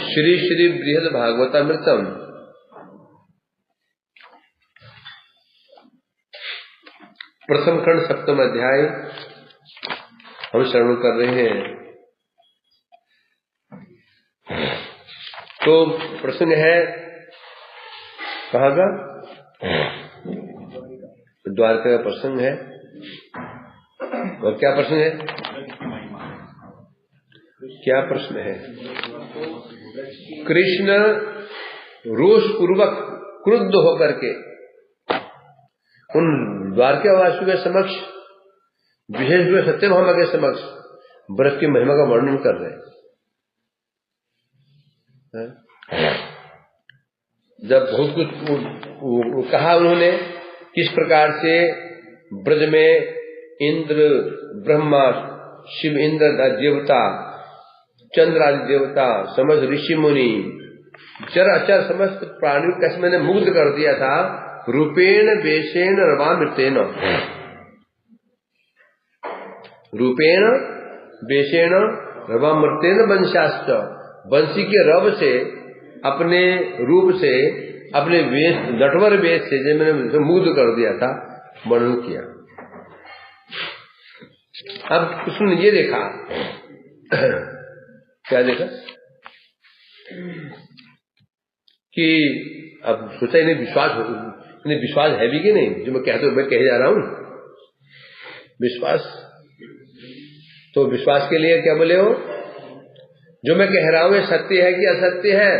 श्री श्री बृहद भागवतामृतम प्रथम खंड सप्तम अध्याय हम श्रवण कर रहे हैं। तो प्रश्न है कहाँ का? द्वारका का प्रसंग है। और क्या प्रश्न है? क्या प्रश्न है? कृष्ण रोष पूर्वक क्रुद्ध होकर के उन द्वारकावासियों के समक्ष, विशेष रूप से सत्यभामा के समक्ष व्रत की महिमा का वर्णन कर रहे हैं। जब बहुत कुछ कहा उन्होंने, किस प्रकार से ब्रज में इंद्र, ब्रह्मा, शिव, इंद्र देवता, चंद्र आदि देवता, समस्त ऋषि मुनि, चर अचर समस्त प्राणियों कैसे मैंने मुग्ध कर दिया था। रूपेण वेशेन रवामृतेन, रूपेण वेशेन रवामृतेन वंशाश्च, वंशी के रव से, अपने रूप से, अपने वेश, नटवर वेश से जो मैंने मुग्ध कर दिया था, वर्णन किया। अब कृष्ण ने ये देखा, क्या देखा कि अब सोचा इन्हें विश्वास है भी कि नहीं जो मैं कहे जा रहा हूं। विश्वास तो विश्वास के लिए क्या बोले हो, जो मैं कह रहा हूं ये सत्य है कि असत्य है?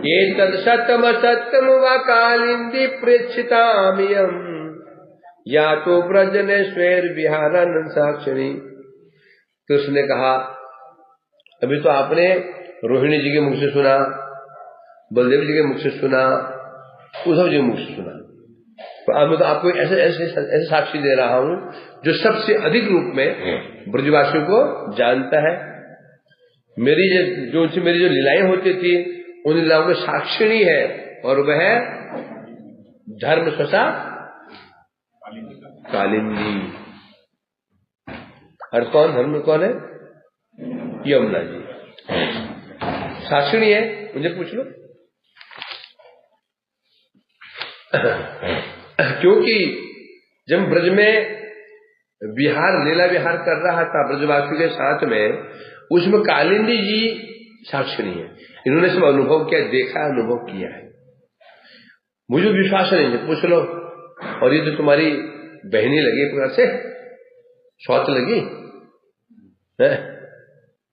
ये तद सत्यम असत्यम व कालिंदी प्रेक्षितामियम या तो ब्रजने स्वेर विहारन साक्षिणी। कृष्ण ने कहा, अभी तो आपने रोहिणी जी के मुख से सुना, बलदेव जी के मुख से सुना, उद्धव जी के मुख से सुना, तो अब मैं तो आपको ऐसे साक्षी दे रहा हूं जो सबसे अधिक रूप में ब्रजवासियों को जानता है। मेरी जो लीलाएं होती थी उन लीलाओं में साक्षिणी है, और वह धर्म स्वसा कालिंदी। और कौन धर्म कौन है? यमुना जी साक्षिणी है, मुझे पूछ लो। क्योंकि जब ब्रज में लीला विहार कर रहा था ब्रजवासियों के साथ में, उसमें कालिंदी जी साक्षिणी है। इन्होंने सब अनुभव किया, देखा, अनुभव किया है। मुझे विश्वास नहीं है, पूछ लो। और ये तो तुम्हारी बहनी लगी एक प्रकार से, सौत लगी है,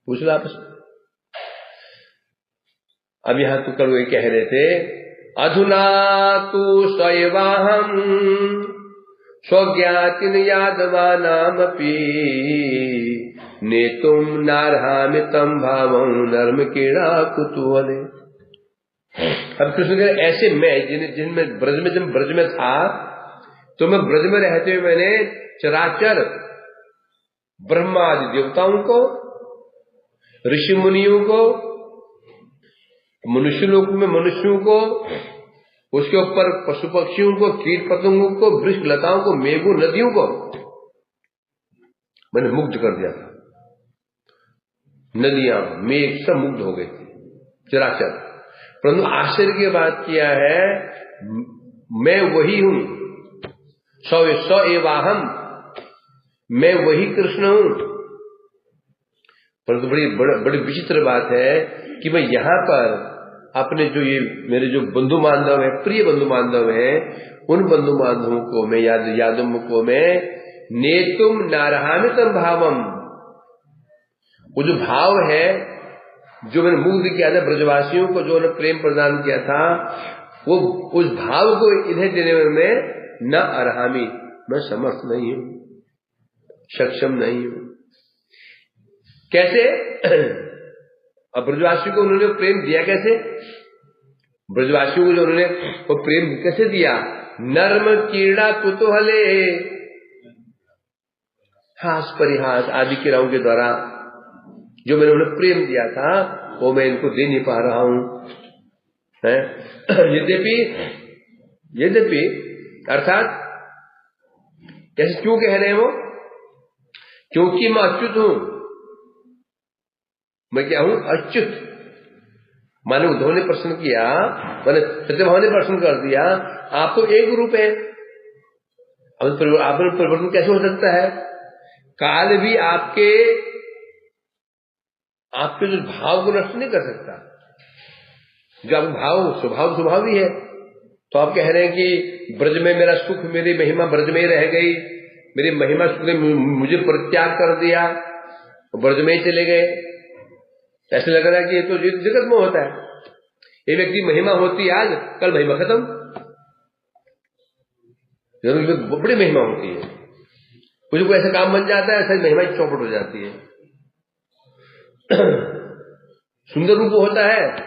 पूछ लो आपस में। अब यहां तो कल वो कह रहे थे, अधुना तु स्वयवाहम स्वज्ञातिन यादवानामपि नेतुम नारहामि तम भावं नर्म कीड़ा कुतूहले। अब कृष्ण कह रहे, ऐसे मैं जिनमें जब ब्रज में था, तो मैं ब्रज में रहते हुए मैंने चराचर ब्रह्मा आदि देवताओं को, ऋषि मुनियों को, मनुष्य लोक में मनुष्यों को, उसके ऊपर पशु पक्षियों को, कीट पतंगों को, वृक्ष लताओं को, मेघों नदियों को मैंने मुग्ध कर दिया था। नदियां, मेघ सब मुग्ध हो गए थे, चराचर। परंतु आश्चर्य की बात किया है, मैं वही हूं, स एवाहम, मैं वही कृष्ण हूं। परंतु बड़ी विचित्र बात है कि मैं यहां पर अपने मेरे जो बंधु बांधव है, प्रिय बंधु बांधव है, उन बंधु बांधवों को मैं यादव को मैं नेतुम नारहामितम भावम, वो जो भाव है जो मैंने मुग्ध किया था ब्रजवासियों को, जो उन्हें प्रेम प्रदान किया था, वो उस भाव को इन्हें देने में मैं न अरहामी, मैं समर्थ नहीं हूं, सक्षम नहीं हूं। कैसे? अब ब्रजवासियों को उन्होंने प्रेम दिया कैसे? ब्रजवासियों को जो उन्होंने वो प्रेम कैसे दिया? नर्म कीड़ा कुतूहले, हास परिहास आदि क्रियाओं के द्वारा जो मैंने उन्हें प्रेम दिया था, वो मैं इनको दे नहीं पा रहा हूं। यद्यपि अर्थात कैसे, क्यों कह रहे हैं वो? क्योंकि मैं अच्युत हूं। मैं क्या हूं? अच्युत। माने उद्धव ने प्रश्न किया, माने सत्यभामा ने प्रश्न कर दिया, आप तो एक रूप है, अब आप में परिवर्तन कैसे हो सकता है? काल भी आपके जो भाव को नष्ट नहीं कर सकता, जो आपका भाव स्वभाव ही है। तो आप कह रहे हैं कि ब्रज में मेरा सुख, मेरी महिमा ब्रज में ही रह गई, मेरी महिमा सुख ने मुझे परित्याग कर दिया, ब्रज में ही चले गए। ऐसे लग रहा है कि ये तो जगत में होता है, ये व्यक्ति महिमा होती है आज, कल महिमा खत्म। बड़ी महिमा होती है, कुछ कोई ऐसा काम बन जाता है, ऐसा महिमा चौपट हो जाती है। सुंदर रूप होता है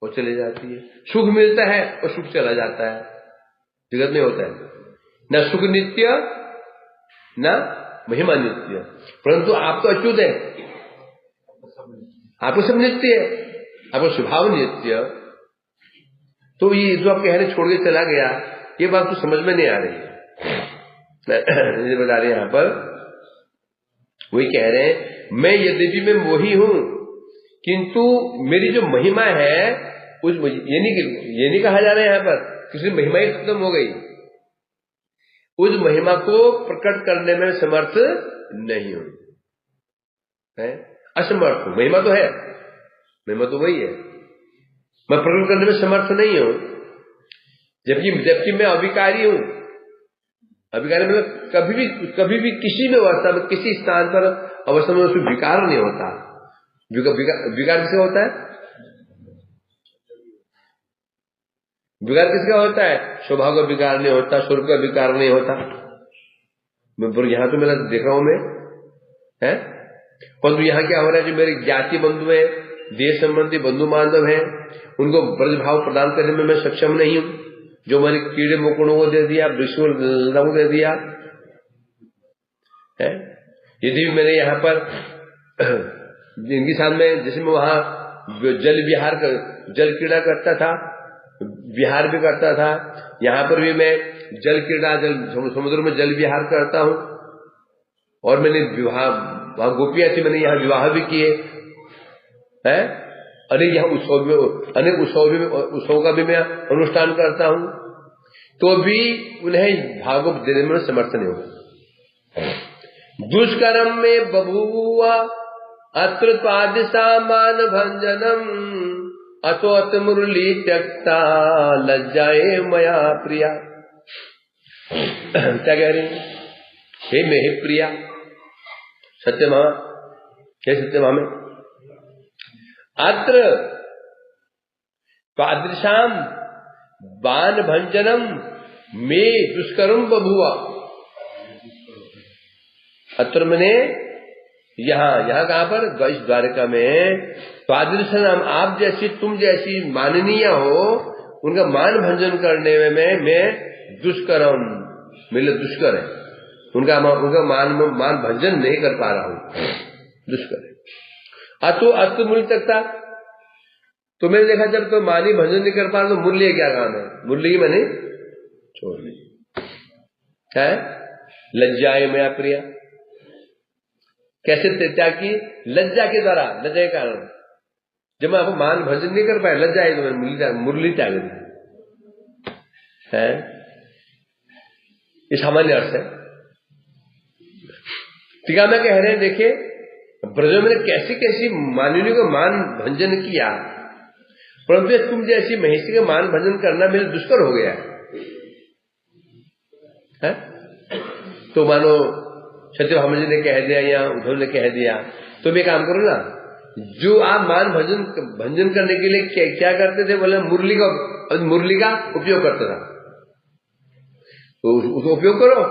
वो चले जाती है, सुख मिलता है और सुख चला जाता है। जगत में होता है न सुख नित्य न महिमा नित्य, परंतु आप तो अच्युत है, आपको सब नित्य है, आपको स्वभाव नित्य। तो ये जो आप कह रहे छोड़ के चला गया, ये बात तो समझ में नहीं आ रही है। बता रहे यहां पर वही कह रहे हैं, मैं यद्यपि मैं वही हूं, किंतु मेरी जो महिमा है उस ये नहीं कहा जा रहा है यहां पर किसी महिमा ही खत्म हो गई, उस महिमा को प्रकट करने में समर्थ नहीं हूं, असमर्थ हूं। महिमा तो है, महिमा तो वही है, मैं प्रकट करने में समर्थ नहीं हूं, जबकि मैं अविकारी हूं। अविकारी मतलब कभी भी किसी भी अवस्था में, किसी स्थान पर अवस्था में उसमें विकार नहीं होता। विकार किसका होता है? विकार किसका होता है? स्वभाव का विकार नहीं होता, स्वरूप का विकार नहीं होता। यहां तो मैं देख रहा हूं मैं है, परंतु यहां क्या हो रहा है, जो मेरे ज्ञाति बंधु है, देश संबंधी बंधु बांधव है, उनको ब्रज भाव प्रदान करने में मैं सक्षम नहीं हूं। जो मैंने कीड़े मकोड़ों को दे दिया, वृक्षों को दे दिया है, यदि भी मैंने यहाँ पर इनके साथ में, जैसे मैं वहां जल क्रीड़ा करता था, विहार भी करता था, यहाँ पर भी मैं जल क्रीड़ा, समुद्र में जल विहार करता हूं, और मैंने विवाह, वहां गोपियां थी, मैंने यहाँ विवाह भी किए है, अनेक यहाँ उत्सव का भी मैं अनुष्ठान करता हूं, तो भी उन्हें भागवत देने में समर्थ नहीं होगा। दुष्कर्म में बभूवा अत्र पादशामान भंजनम, अतो अत मुरली त्यक्ता लज्जाए मया प्रिया। क्या कह रही है? हे मेहे प्रिया सत्यभामा, हे सत्यभामा, अत्र पादृशाम बान भंजनम में दुष्कर्म बभुआ। अत्र मैंने यहाँ कहां पर? द्वारका में। पादृशाम, आप जैसी, तुम जैसी माननीय हो, उनका मान भंजन करने में मैं दुष्कर्म, मेरे दुष्कर है, उनका मान भंजन नहीं कर पा रहा हूं, दुष्कर है। अतो मूल तक था, तो मैंने देखा जब तो मानी भंजन नहीं कर पा रहा, तो मुरली क्या काम है? मुरली मैंने छोड़ ली है। लज्जाए मया प्रिया, कैसे त्याग की? लज्जा के द्वारा, लज्जा के कारण। जब मैं आपको मान भंजन नहीं कर पाया, लज्जा है, तो मैंने मुरली त्याग दी है। ये सामान्य अर्थ है। टीका में कह रहे हैं, देखिए ब्रजों में कैसी कैसी मानिनी को मान भंजन किया, परंतु तुम जैसी महिषी का मान भंजन करना मेरे दुष्कर हो गया है। तो मानो सत्यभामा जी ने कह दिया या उद्धव ने कह दिया, तो भी काम करो ना, जो आप मान भंजन करने के लिए क्या करते थे? बोले मुरली का उपयोग करता था, तो उसको उपयोग करो।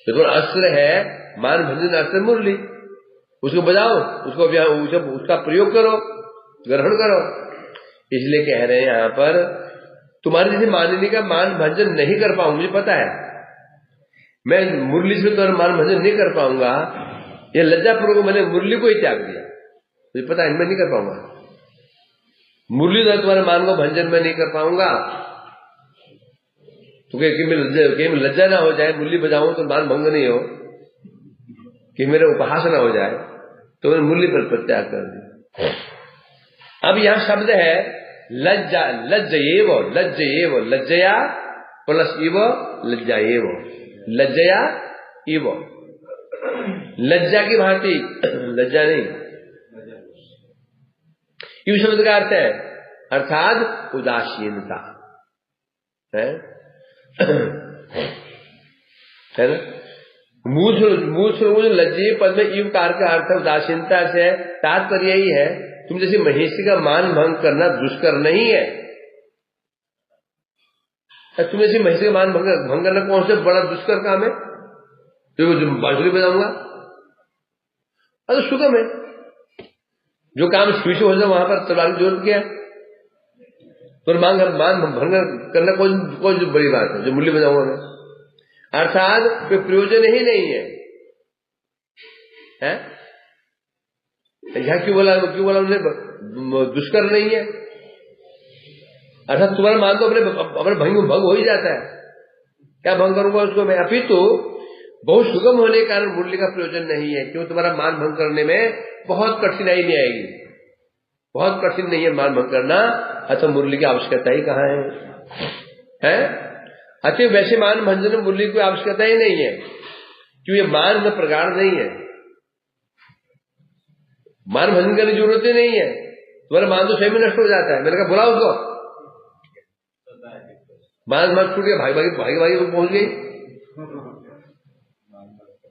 तो अस्त्र है, मान भंजन अस्त्र मुरली, उसको बजाओ, उसका प्रयोग करो, ग्रहण करो। इसलिए कह रहे हैं यहां पर, तुम्हारे जैसे माननी का मान भंजन नहीं कर पाऊंगा, मुझे पता है, मैं मुरली से तुम्हारा मान भंजन नहीं कर पाऊंगा, ये लज्जापूर्वक मैंने मुरली को ही त्याग दिया, मुझे पता है मैं नहीं कर पाऊंगा, मुरली द्वारा तुम्हारे मान को भंजन मैं नहीं कर पाऊंगा। तो कि लज्जा ना हो जाए, मुरली बजाऊं तो मान भंग नहीं हो, कि मेरा उपहास ना हो जाए, तो मैंने मुरली पर त्याग कर दिया। अब यहां शब्द है लज्जा, लज्जयेव, लज्जयेव, लज्जया प्लस इव लज्जाएव, लज्जया इव, लज्जा की भांति, लज्जा नहीं, इव शब्द का अर्थ है अर्थात उदासीनता है ना। मूल लज्जे पद में इव कार का अर्थ उदासीनता से तात्पर्य यही है तुम जैसे महिषी का मान भंग करना दुष्कर नहीं है। तुम जैसे महिषी का मान भंग करना कौन से बड़ा दुष्कर काम है? जो बांसुरी बजाऊंगा अरे सुगम है। जो काम शुरू से हो जाए वहां पर तलवार की जरूरत क्या है? तो मान भंग करना कोई बड़ी बात है जो मूल्य बजाऊंगा मैं, अर्थात कोई प्रयोजन ही नहीं है, है? यहां क्यों बोला उन्होंने दुष्कर नहीं है, अर्थात तुम्हारा मान तो अपने भंग हो ही जाता है, क्या भंग करूंगा उसको मैं? अभी तो बहुत सुगम होने के कारण मुरली का प्रयोजन नहीं है, क्यों? तुम्हारा मान भंग करने में बहुत कठिनाई नहीं आएगी, बहुत कठिन नहीं है मान भंग करना। अच्छा मुरली की आवश्यकता ही कहाँ है? अच्छा वैसे मान भंजन में मुरली की आवश्यकता ही नहीं है, क्यों? ये मान में प्रकार नहीं है, मान भंजन करने की जरूरत ही नहीं है, तुम्हारा मान तो स्वयं नष्ट हो जाता है। मैंने कहा बुलाओ उसको, मान छूट गया, भागी पहुंच गई,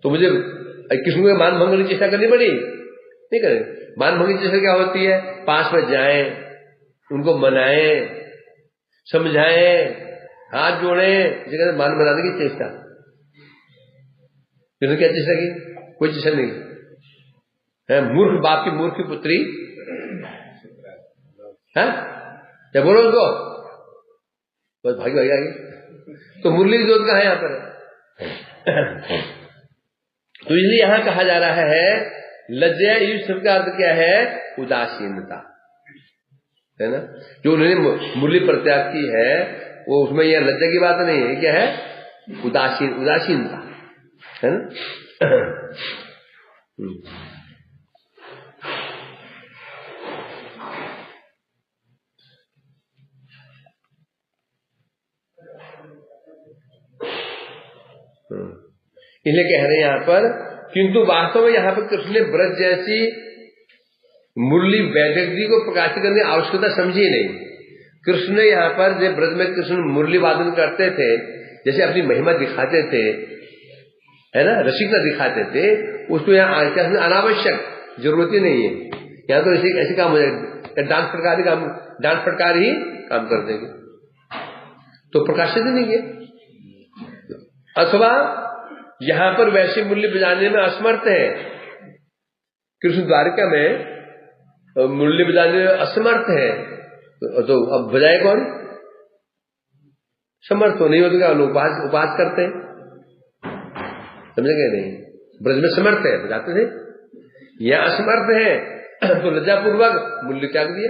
तो मुझे किसी को मान भंग करने की चेष्टा करनी पड़ी? नहीं करे। मान भंग की चेष्टा क्या होती है? पास में जाएं, उनको मनाएं, समझाएं, हाथ जोड़ें, मान बनाने की चेष्टा। किसने क्या चेष्टा की? कोई चेष्टा नहीं है। मूर्ख बाप की मूर्ख की पुत्री है, क्या बोलो उसको? बस भागी आ गई। तो मुरली की जरूरत कहाँ है यहां पर? तो इसलिए यहां कहा जा रहा है लज्जा, इस शब्द का अर्थ क्या है? उदासीनता, है ना। जो उन्होंने मुरली प्रत्याग की है वो उसमें यह लज्जा की बात नहीं है, क्या है? उदासीनता, है ना। इसलिए कह रहे हैं यहां पर, किंतु वास्तव में यहां पर कृष्ण ने ब्रज जैसी मुरली वैदग्धी को प्रकाशित करने की आवश्यकता समझी नहीं। कृष्ण ने यहां पर जब ब्रज में कृष्ण मुरली वादन करते थे, जैसे अपनी महिमा दिखाते थे, है ना, रसिकता दिखाते थे, उसको यहाँ अनावश्यक जरूरत ही नहीं है। यहाँ तो ऐसे काम हो जाएगा, डांस फटकार ही काम कर देंगे, तो प्रकाशित ही नहीं है। अथवा यहां पर वैसी मुरली बजाने में असमर्थ है, कृष्ण द्वारिका में मुरली बजाने में असमर्थ है, तो अब बजाए कौन? समर्थ हो नहीं होते क्या? लोग उपास करते हैं, समझेंगे नहीं? ब्रज में समर्थ है बजाते थे, यहां असमर्थ है तो लज्जापूर्वक मुरली त्याग दिए।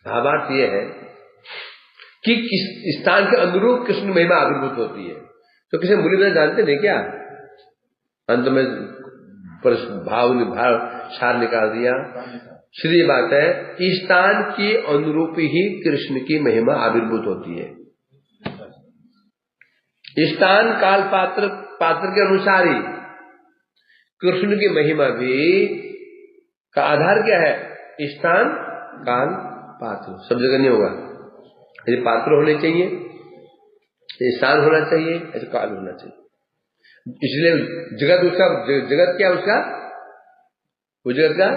भावार्थ यह है कि किस स्थान के अनुरूप कृष्ण महिमा आविर्भूत होती है। तो किसी मुरली बजाना जानते नहीं क्या? अंत में भाव सार निकाल दिया। सीधी बात है, स्थान के अनुरूप ही कृष्ण की महिमा आविर्भूत होती है। स्थान काल पात्र के अनुसार ही कृष्ण की महिमा भी का आधार क्या है? स्थान काल पात्र, सब जगह नहीं होगा। यदि पात्र होने चाहिए, स्थान होना चाहिए, ऐसे काल होना चाहिए। इसलिए जगत क्या उसका? वो जगत का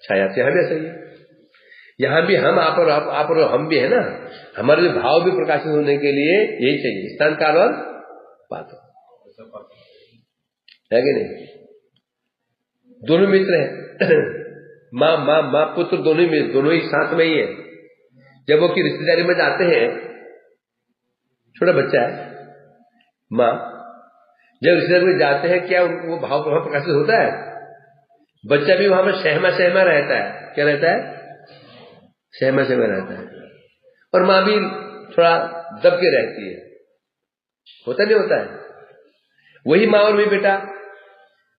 छाया। यहां भी ऐसा ही है, यहां भी हम आप और हम भी है ना, हमारे भाव भी प्रकाशित होने के लिए यही चाहिए, स्थान काल और पात्र, है कि नहीं? दोनों मित्र हैं माँ पुत्र दोनों ही साथ में ही है। जब वो की रिश्तेदारी में जाते हैं, छोटा बच्चा है, माँ जब रिश्तेदारी में जाते हैं, क्या वो भाव प्रभाव प्रकाशित होता है? बच्चा भी वहां पर सहमा रहता है। क्या रहता है? सहमा रहता है। और माँ भी थोड़ा दब के रहती है, होता नहीं होता है? वही माँ और वही बेटा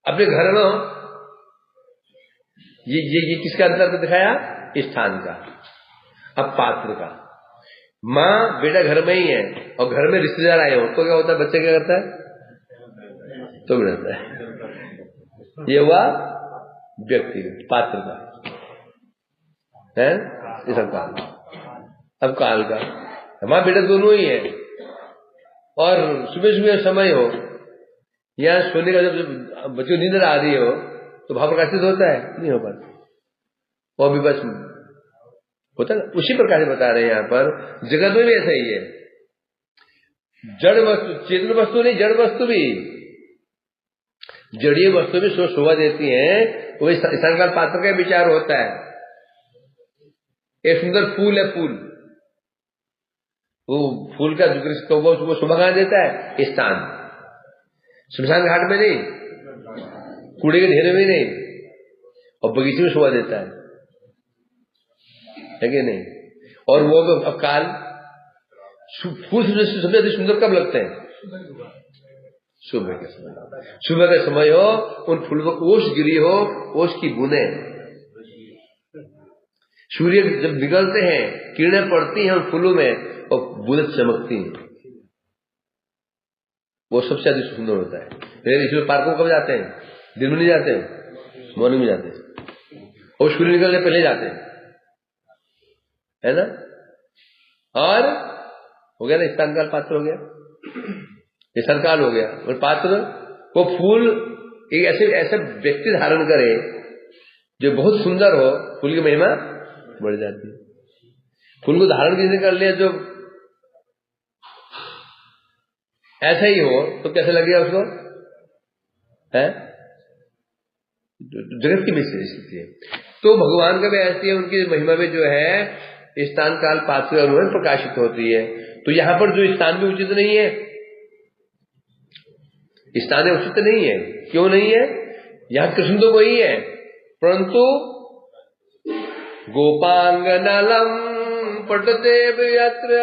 अपने घर में हो, ये किसका अंतर दिखाया? स्थान का। अब पात्र का, माँ बेटा घर में ही है और घर में रिश्तेदार आए हो तो क्या होता है? बच्चा क्या करता है? तो रहता है। ये हुआ व्यक्ति पात्र का है, इस काल। अब काल का, माँ बेटा दोनों ही है और सुबह सुबह समय हो या सोने का, जब बच्चों नींद आ रही हो तो भाव प्रकाशित होता है? नहीं हो पाता। वो भी बस होता है ना। उसी प्रकार से बता रहे हैं यहाँ पर, जगत में भी ऐसा ही है। जड़ वस्तु, चेतन वस्तु नहीं, जड़ वस्तु भी, जड़ीय वस्तु भी शोभा देती है। तो वही संकाल पात्र का विचार होता है। एक सुंदर फूल है, फूल, वो फूल का तो वो शोभा कहां देता है? स्थान। शमशान घाट में नहीं, कूड़े के ढेर में नहीं, और बगीचे में शोभा देता है कि नहीं? और वो अब काल, फूल सबसे अधिक सुंदर कब लगते हैं? सुबह के समय। सुबह का समय हो, उन फूलों पर ओस गिरी हो, ओस की बूंदें, सूर्य जब निकलते हैं, किरणें पड़ती हैं उन फूलों में और बूंदें चमकती हैं, वो सबसे अधिक सुंदर होता है। इसलिए पार्कों कब जाते हैं? दिन में नहीं जाते हैं, मॉर्निंग में जाते हैं, और सूर्य निकलने पहले जाते हैं, है ना? और हो गया ना, स्थान काल पात्र हो गया, स्थान काल हो गया। और पात्र, वो फूल एक ऐसे व्यक्ति धारण करे जो बहुत सुंदर हो, फूल की महिमा बढ़ जाती है। फूल को धारण किसने कर लिया जो ऐसा ही हो तो कैसे लगेगा उसको? है जगत की भी स्थिति है। तो भगवान का भी ऐसी है, उनकी महिमा में जो है स्थान काल पात्र अनुमान प्रकाशित होती है। तो यहां पर जो स्थान भी उचित नहीं है, स्थान उचित नहीं है। क्यों नहीं है? यहां कृष्ण तो वही है, परंतु गोपांगनलम पटते यत्र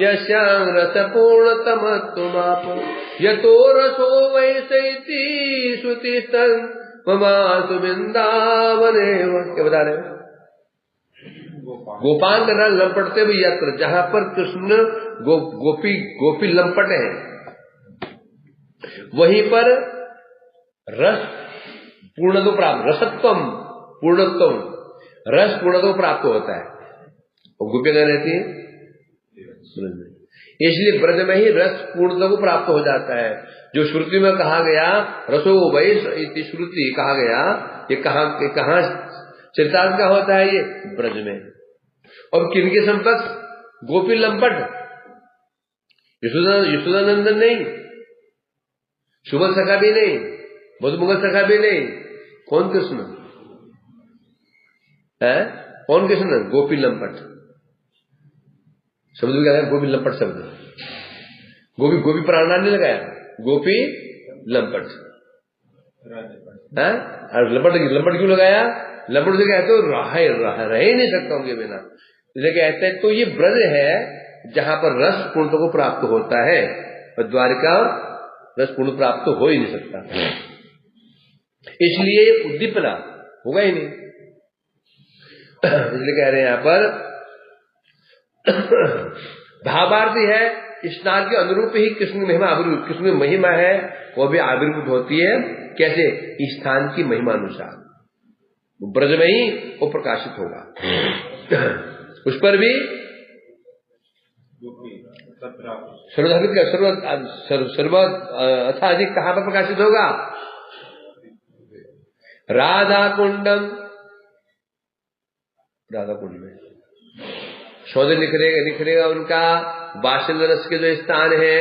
यश्याम रस पूर्णतमत्वमाप यतो रसो वैसैति श्रुतिस्तन ममासु वृंदावने। क्या बता रहे हैं? गोपांगनल लंपटते यत्र, जहां पर कृष्ण गोपी लंपट है, वहीं पर रस पूर्णत्व प्राप्त, रसत्वम पूर्णत्वम, रस पूर्णत्व प्राप्त होता है। और गोपियां क्या रहती है? इसलिए ब्रज में ही रस पूर्णत्व प्राप्त हो जाता है। जो श्रुति में कहा गया रसो वै श्रुति कहा गया, ये कहाँ चरितार्थ का होता है? ये ब्रज में। और किनके समकक्ष? गोपी लंपट, यशोदानंदन नहीं, सुबल सखा भी नहीं, मधुमुगल सखा भी नहीं। कौन कृष्ण है? कौन कृष्ण? गोपी लंपट। शब्द भी क्या है? गोपी लंपट शब्द। गोपी प्राणा नहीं लगाया, गोपी लंपट है। और लंपट क्यों लगाया? लंपट से कहते हो रह ही नहीं सकता उनके बिना, इसलिए कहते हैं। तो ये ब्रज है जहां पर रस पूर्ण को प्राप्त होता है, और द्वारिका रस पूर्ण प्राप्त हो ही नहीं सकता, इसलिए उद्दीपना होगा ही नहीं। इसलिए कह रहे हैं यहां पर भावार्थी है, स्नान के अनुरूप ही कृष्ण महिमा कृष्ण में महिमा है, वो भी आविर्भूत होती है। कैसे? स्थान की महिमा अनुसार ब्रज में ही वो प्रकाशित होगा। उस पर भी सर्व अथा अधिक कहां पर प्रकाशित होगा? राधा कुंडम, राधा कुंड में सौंदर्य निखरेगा उनका। वात्सल्य रस के जो स्थान है,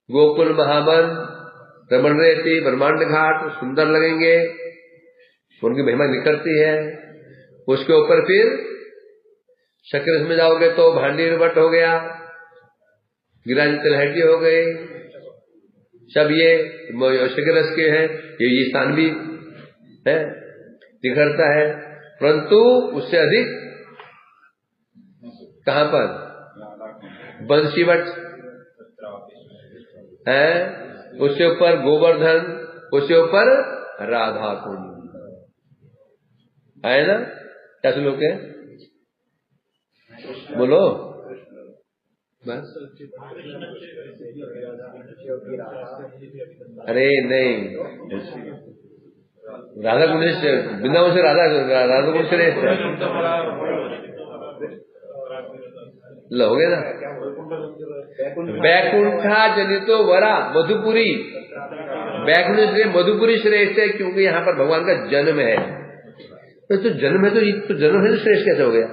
गोकुल महावन, रमण रेती, ब्रह्मांड घाट सुंदर लगेंगे, उनकी महिमा निखरती है। उसके ऊपर फिर शक्र में जाओगे तो भांडी वट हो गया, गिरिराज तिलहटी हो गए, सब ये शक्र रस के हैं। ये स्थान भी है, निखरता है। परंतु उससे अधिक कहां पर? बंसीवट है, उसके ऊपर गोवर्धन, उसके ऊपर राधा कुंड। आए ना? क्या श्लोक है? बोलो बस। अरे नहीं, राधा कुंड से वृंदावन से राधा कुंड से हो गया ना। बैकुंठा जनितो वरा मधुपुरी, बैकुंठ से मधुपुरी श्रेष्ठ है क्योंकि यहाँ पर भगवान का जन्म है। तो जन्म है तो जन्म है तो श्रेष्ठ कैसे हो गया?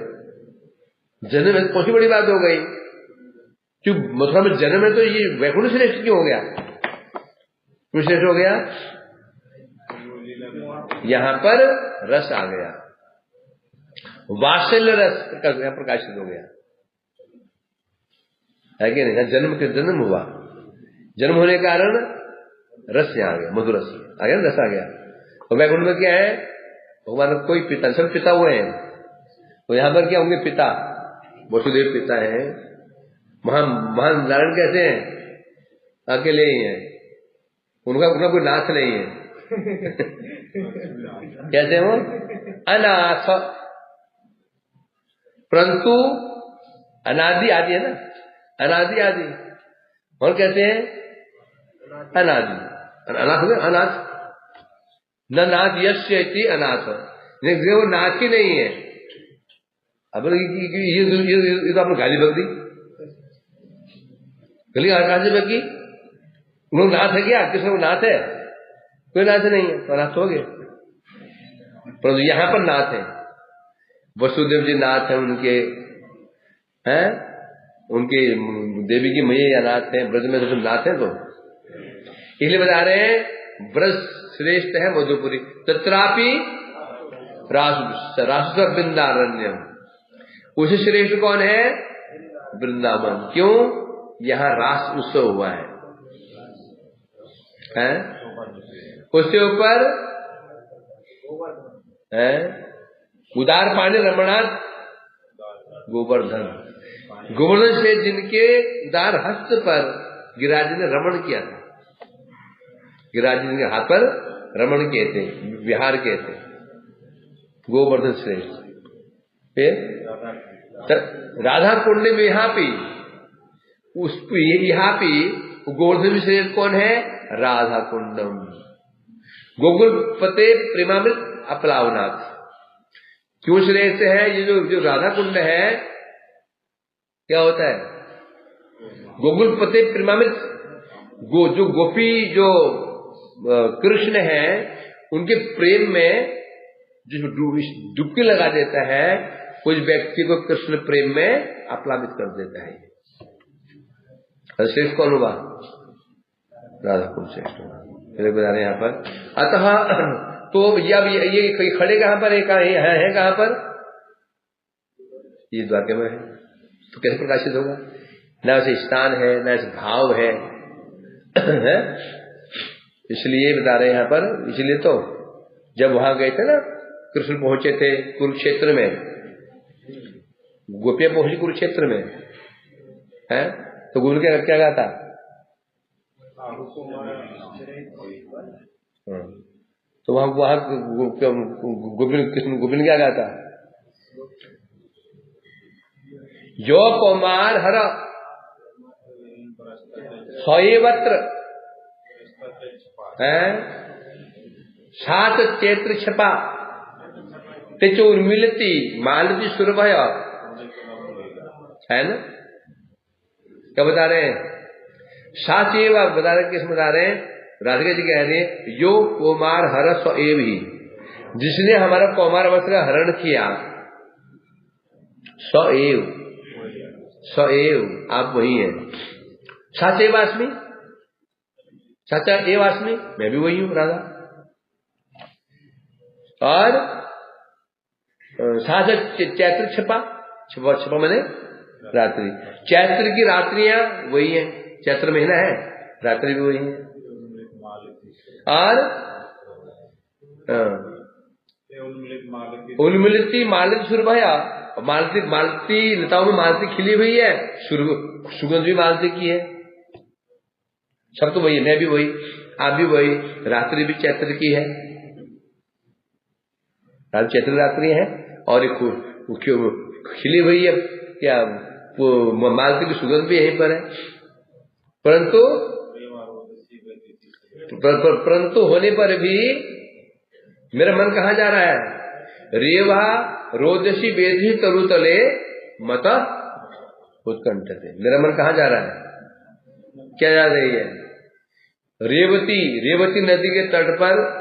जन्म है तो कौन सी बड़ी बात हो गई? क्यों मथुरा में जन्म है तो ये वैकुंठ श्रेष्ठ क्यों हो गया? क्यों श्रेष्ठ हो गया? यहाँ पर रस आ गया, वात्सल्य रस प्रकाशित हो गया है कि नहीं? जन्म हुआ, जन्म होने के कारण रस यहाँ आ गया, मधुर रस आ गया, रस आ गया। और वैकुंठ में क्या है? भगवान कोई पिता, सब पिता हुए हैं। तो यहाँ पर क्या होंगे? पिता वसुदेव पिता है, महान नारायण कैसे हैं? अकेले ही हैं, उनका कोई नाथ नहीं है। कैसे हो? अनाथ, परंतु अनादि आदि है ना, अनादि आदि। और कहते हैं अनादि, अनाथ हो गए, अनाथ न नाथ यस्य इति अनाथ, वो नाथ ही नहीं है। अब ये तो आपने गाली बक दी, गली आकाश में की लोग नाथ है क्या? किसको नाथ है? कोई नाथ नहीं है, तो नाथ हो गए। परंतु यहां पर नाथ है, वसुदेव जी नाथ है उनके, हैं उनके देवी की मैया नाथ है, ब्रज में तो नाथ है। तो इसलिए बता रहे हैं ब्रज श्रेष्ठ है मधुपुरी, तत्रापि रासु वृंदारण्यम, उसे श्रेष्ठ कौन है? वृंदावन। क्यों? यहाँ रास उत्सव हुआ है, उसके ऊपर उदार पानी रमणाथ गोवर्धन, गोवर्धन से जिनके उदार हस्त पर गिरिराज ने रमण किया था, गिरिराज जी के हाथ पर रमण किए थे, विहार किए थे, गोवर्धन श्रेष्ठ। राधा कुंड में यहाँ पे गोवर्धन श्रेष्ठ कौन है? राधा कुंडम गोकुल पते प्रेमामृत अपलावनाथ। क्यों श्रेष्ठ है? ये जो राधा कुंड है, क्या होता है? गोकुल पते प्रेमामृत, जो गोपी जो कृष्ण है उनके प्रेम में जो डुबकी लगा देता है, कुछ व्यक्ति को कृष्ण प्रेम में अपलावित कर देता है। श्रेष्ठ कौन हुआ? राधा कुंड श्रेष्ठ हुआ। फिर बता रहे यहाँ पर, अतः तो ये खड़े कहां पर है? कहां पर? ये द्वारका में है, तो कैसे प्रकाशित होगा? न ऐसे स्थान है, न ऐसे भाव है, इसलिए बता रहे हैं यहाँ पर। इसलिए तो जब वहां गए थे ना, कृष्ण पहुंचे थे कुरुक्षेत्र में, गोपियां पहुंची कुरुक्षेत्र में, है तो गुरु क्या कहा था? तो वहां गोपिन क्या कहा था? यो कुमार हर स्वयवत्र सात चैत्र छपा तेचोर्मिलती मालती सुरभय, है ना? क्या बता रहे हैं? सात एव बता रहे, किस बता रहे हैं? राधिका जी कह रहे हैं यो कुमार हर स्वएव ही, जिसने हमारा कुमार वस्त्र का हरण किया, स्वएव आप वही हैं। साचा एवास्मी, साचा एवास्मी, मैं भी वही हूं राधा। और साचा चैत्र छपा मैंने रात्रि, चैत्र की रात्रियां वही है, चैत्र महीना है, रात्रि भी वही है। और उन्मिलित मालती सुरभया, मालती लताओं में मालती खिली हुई है, सुगंध भी मालती की है। सब तो वही है, मैं भी वही, आप भी वही, रात्रि भी चैत्र की है। रात चैत्र रात्रि है और एक खिली हुई है क्या मालती की सुगंध भी यहीं पर है, परंतु होने पर भी मेरा मन कहाँ जा रहा है? रेवा रोदसी वेदी तरुतले मत उत्कंठते। मेरा मन कहाँ जा रहा है? क्या जा रही है? रेवती नदी के तट पर,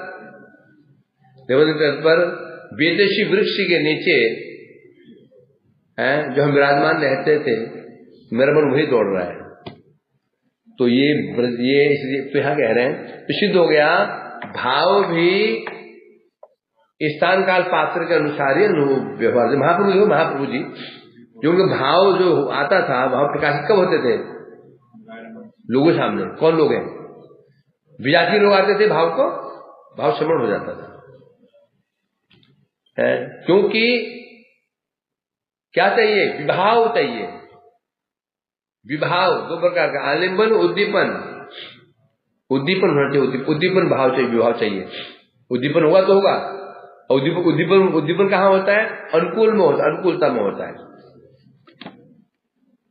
वेदसी वृक्ष के नीचे है जो हम विराजमान रहते थे, मेरा मन वही दौड़ रहा है। तो ये इसलिए तो यहाँ कह रहे हैं तो सिद्ध हो गया भाव भी स्थान काल पात्र के अनुसार ही व्यवहार। महाप्रभु जी जो उनके भाव जो आता था, भाव प्रकाशित कब होते थे? लोगों सामने। कौन लोग हैं? विजातीय लोग आते थे, भाव को भाव श्रवण हो जाता था है? क्योंकि क्या चाहिए? विभाव चाहिए। विभाव दो प्रकार का, आलिंबन, उद्दीपन होना चाहिए। उद्दीपन भाव चाहिए, विभाव चाहिए। उद्दीपन होगा तो होगा। उद्दीपन कहाँ होता है? अनुकूल में होता है, अनुकूलता में होता है।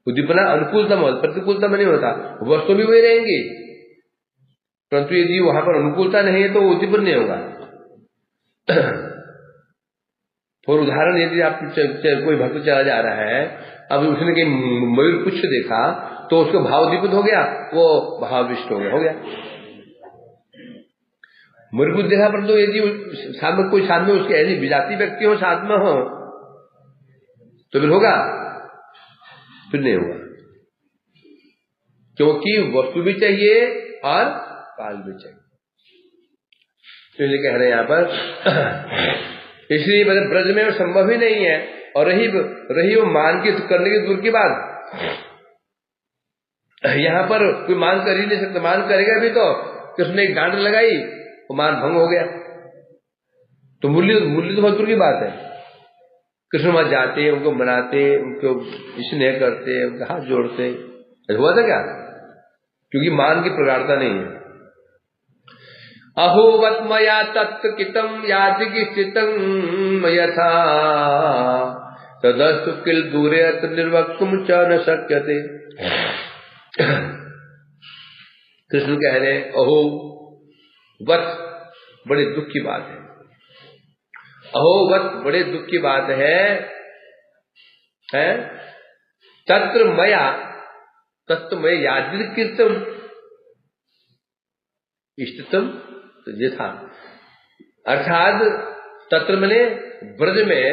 उद्दीपना अनुकूलता में होता, प्रतिकूलता में नहीं होता। वस्तु भी वही रहेंगी, परंतु यदि वहां पर अनुकूलता नहीं है तो उद्दीपन नहीं होगा। और उदाहरण, यदि आप कोई भक्त चला जा रहा है, अब उसने कहीं मयूर पुच्छ देखा तो उसको भाव दीपित हो गया, वो भाव विष्ट हो गया। मयूर पुच्छ देखा, परंतु यदि कोई साथ में उसके ऐसी विजाती व्यक्ति हो, साथ में हो, तो फिर होगा? फिर नहीं होगा, क्योंकि वस्तु भी चाहिए और काल भी चाहिए। इसलिए कह रहे हैं यहाँ पर इसलिए मतलब ब्रज में संभव ही नहीं है। और रही वो मान के करने की दूर की बात, यहाँ पर कोई मान कर ही नहीं सकता। मान करेगा भी तो किसने एक डांट लगाई, वो मान भंग हो गया, तो मूल्य तो बहुत दूर की बात है। कृष्ण वहां जाते, उनको मनाते, उनको स्नेह करते, उनका हाथ जोड़ते, हुआ था क्या? क्योंकि मान की प्रगाढ़ता नहीं है। अहोवत मया तत्व कितम यादि स्थितम यथा तदस्तु किल दूरे अत्र निर्वक्तुम च न शक्यते। कृष्ण कह रहे हैं अहो वत, बड़े दुख की बात है। अहो वत, बड़े दुख की बात है तत्र मया, तत्व में यादृकृतम स्थितम यथा, अर्थात तत्र मैंने ब्रज में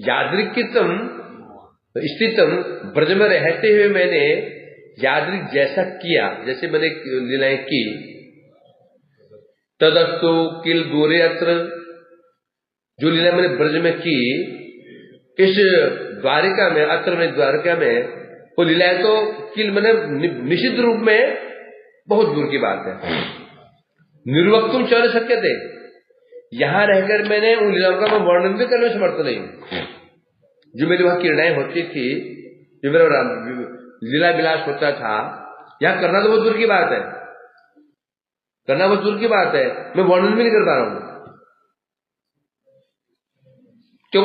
यादृकृतम स्थितम, ब्रज में रहते हुए मैंने यादृक जैसा किया, जैसे मैंने लीलाएं की। तदस्तु किल दूरे अत्र, जो लीला मैंने ब्रज में की, इस द्वारिका में, अत्र में द्वारिका में, वो लीलाएं तो किल मैंने निश्चित रूप में बहुत दूर की बात है। निर्वक्तुम च न शक्यते, यहां रहकर मैंने उन लीलाओं का मैं वर्णन भी करने में समर्थ नहीं हूं। जो मेरी वहां क्रीड़ाएं होती थी, जो मेरा लीला विलास होता था, यहां करना तो बहुत दूर की बात है, करना बहुत दूर की बात है, मैं वर्णन भी नहीं कर पा रहा हूं। क्यों?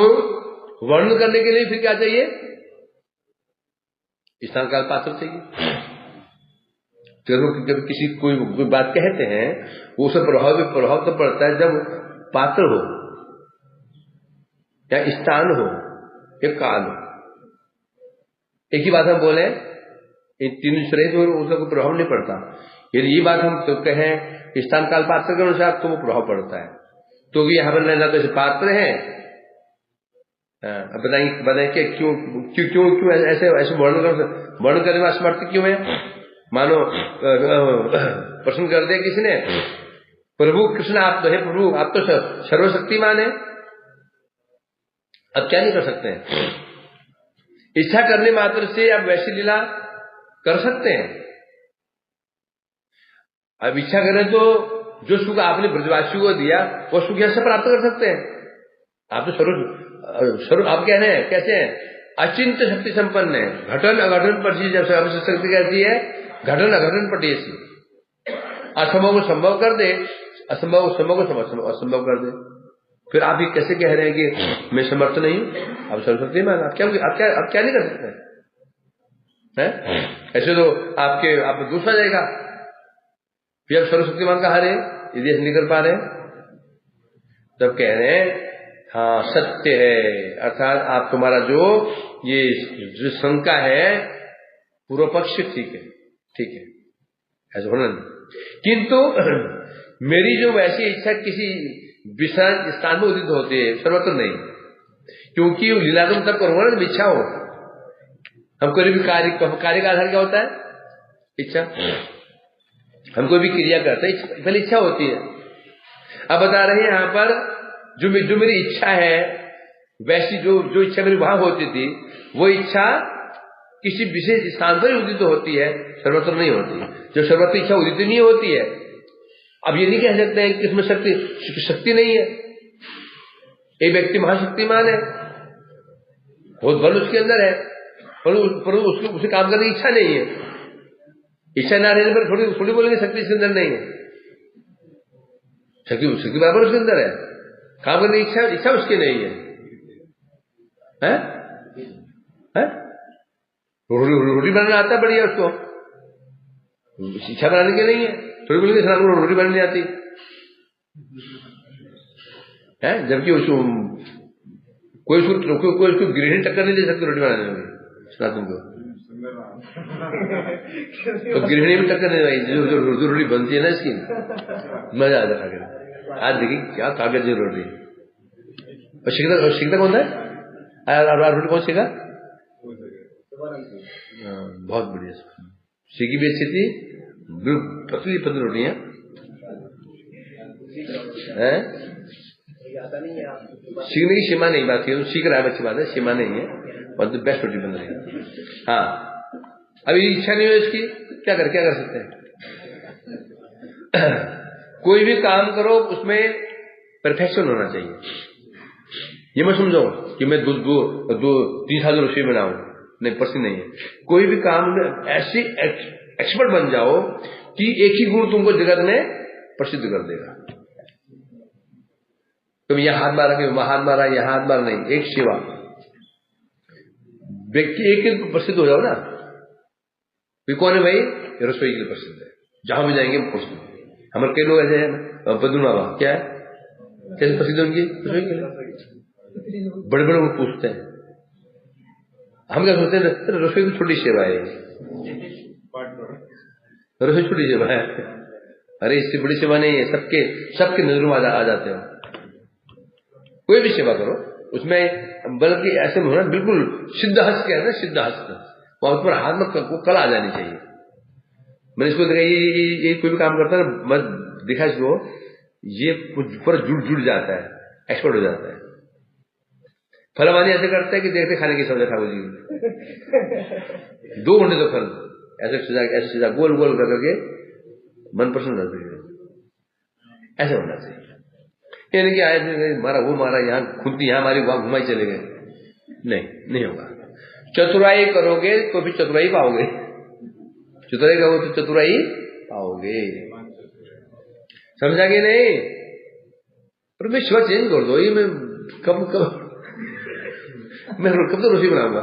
वर्णन करने के लिए फिर क्या चाहिए? स्थान काल पात्र चाहिए। जब किसी कोई बात कहते हैं, वो सब प्रभाव तो पड़ता है जब पात्र हो, या स्थान हो, या काल हो। एक ही बात हम बोले, इन तीनों श्रेय तो उसका कोई प्रभाव नहीं पड़ता। यदि ये बात हम तो कहें स्थान काल पात्र के अनुसार, तो वो प्रभाव पड़ता है। तो यहाँ पर ना तो पात्र है, बताएं कि क्यों ऐसे वर्णन करने में असमर्थ क्यों है? मानो प्रश्न कर दिया किसी ने, प्रभु कृष्ण आप तो है, प्रभु आप तो सर्वशक्तिमान है, अब क्या नहीं कर सकते हैं? इच्छा करने मात्र से आप वैसी लीला कर सकते हैं। अब इच्छा करें तो जो सुख आपने ब्रजवासियों को दिया, वो सुख यहां से प्राप्त कर सकते हैं। आप तो स्वरूप आप कह रहे हैं, कैसे हैं? अचिंत्य शक्ति संपन्न है, घटन अघटन पर चीज, जब शक्ति कहती है घटन अघटन पटी, असंभव को संभव कर दे, असंभव को असंभव कर दे। फिर आप ये कैसे कह रहे हैं कि मैं समर्थ नहीं हूं? आप सर्वशक्तिमान, आप क्या नहीं कर सकते हैं? ऐसे तो आप दूसरा जाएगा, फिर आप सर्वशक्तिमान कहा रहे यदि ऐसे नहीं कर पा रहे, तब कह रहे हैं हाँ सत्य है, अर्थात आप तुम्हारा जो शंका है पूर्व पक्ष ठीक है, ऐसा होना नहीं। किंतु मेरी जो वैसी इच्छा किसी विशेष स्थान में उदित होती है, सर्वत्र नहीं, क्योंकि लीलागम तब करूंगा ना जब इच्छा हो। हम कोई भी कार्य का आधार क्या होता है? इच्छा। हम कोई भी क्रिया करते हैं पहले इच्छा होती है। अब बता रहे हैं यहां पर जो मेरी इच्छा है, वैसी जो इच्छा मेरी वहां होती थी, वो इच्छा किसी विशेष स्थान पर उदित होती है, सर्वत्र नहीं होती। जो सर्वत्र इच्छा उदित नहीं होती है, अब ये नहीं कह सकते हैं कि इसमें शक्ति नहीं है। एक व्यक्ति महाशक्तिमान है, बहुत बल उसके अंदर है, पर उसे काम करने की इच्छा नहीं है। इच्छा ना रहने पर थोड़ी बोलेंगे शक्ति इसके अंदर नहीं है। शक्ति बराबर उसके अंदर है, काम करने की इच्छा उसकी नहीं है। रोटी बनाना आता है बढ़िया उसको, इच्छा बनाने की नहीं है। थोड़ी बोलेंगे रोटी बनाने आती है, जबकि उसको कोई उसको गृहिणी टक्कर नहीं दे सकती रोटी बनाने में। सनातन को तो गृहिणी में टक्कर नहीं भाई, जो रोटी बनती है ना इसकी मजा आ जाता है। आज देखिए क्या कागज की रोटी। और सीखता कौन है? रोटी कौन सीखा? बहुत बढ़िया सीखी भी अच्छी थी, पतली पतली रोटियां हैं। सीखने की सीमा नहीं, बात है सीख रहा है अच्छी बात है, सीमा नहीं है, बहुत बेस्ट रोटी बन रही है। हाँ अभी इच्छा नहीं है इसकी, क्या कर सकते हैं? कोई भी काम करो उसमें परफेक्शन होना चाहिए। ये मत समझो कि मैं 2-3 साल रसोई बनाऊं, नहीं, प्रश्न नहीं है। कोई भी काम में ऐसी एक्सपर्ट बन जाओ कि एक ही गुण तुमको जगत में प्रसिद्ध कर देगा। तुम यहां हाथ मारा कि वहां हाथ मारा, यहां हाथ मारा नहीं, एक सेवा व्यक्ति एक प्रसिद्ध हो जाओ ना। कौन है भाई? रसोई के लिए प्रसिद्ध है, जहां भी जाएंगे प्रसिद्ध। हमारे कई लोग ऐसे हैं, बदलू बाबा क्या है, कैसे प्रसिद्ध होंगे? रसोई के लिए बड़े लोग पूछते हैं। हम क्या सोचते हैं? रसोई की छोटी सेवा है, रसोई छोटी सेवा है। अरे इससे बड़ी सेवा नहीं है, सबके नजरों में आ जाते हो। कोई भी सेवा करो उसमें बल्कि ऐसे में होना बिल्कुल सिद्ध हस्त, क्या है ना, सिद्ध हस्त, वहां पर हाथ में कला आ जानी चाहिए। मैंने इसको देखा, ये कोई भी काम करता है ना, मैं दिखा इसको, ये पूरा जुड़ जाता है, एक्सपर्ट हो जाता है। फलवानी ऐसे करते हैं कि देखते खाने की समझा ठाकुर जी 2 घंटे तो फल ऐसे सीधा गोल करके मन प्रसन्न रहते हैं। ऐसे होना चाहिए, यानी कि आए मारा वो मारा, यहाँ खुद यहाँ मारी वहां घुमाई चले गए, नहीं होगा। चतुराई करोगे तो फिर चतुराई पाओगे, चतुराई करोगे तो चतुराई पाओगे। समझा कि नहीं? पर मैं शिवा चेंज कर दो, ये मैं कब तो रोटी बनाऊंगा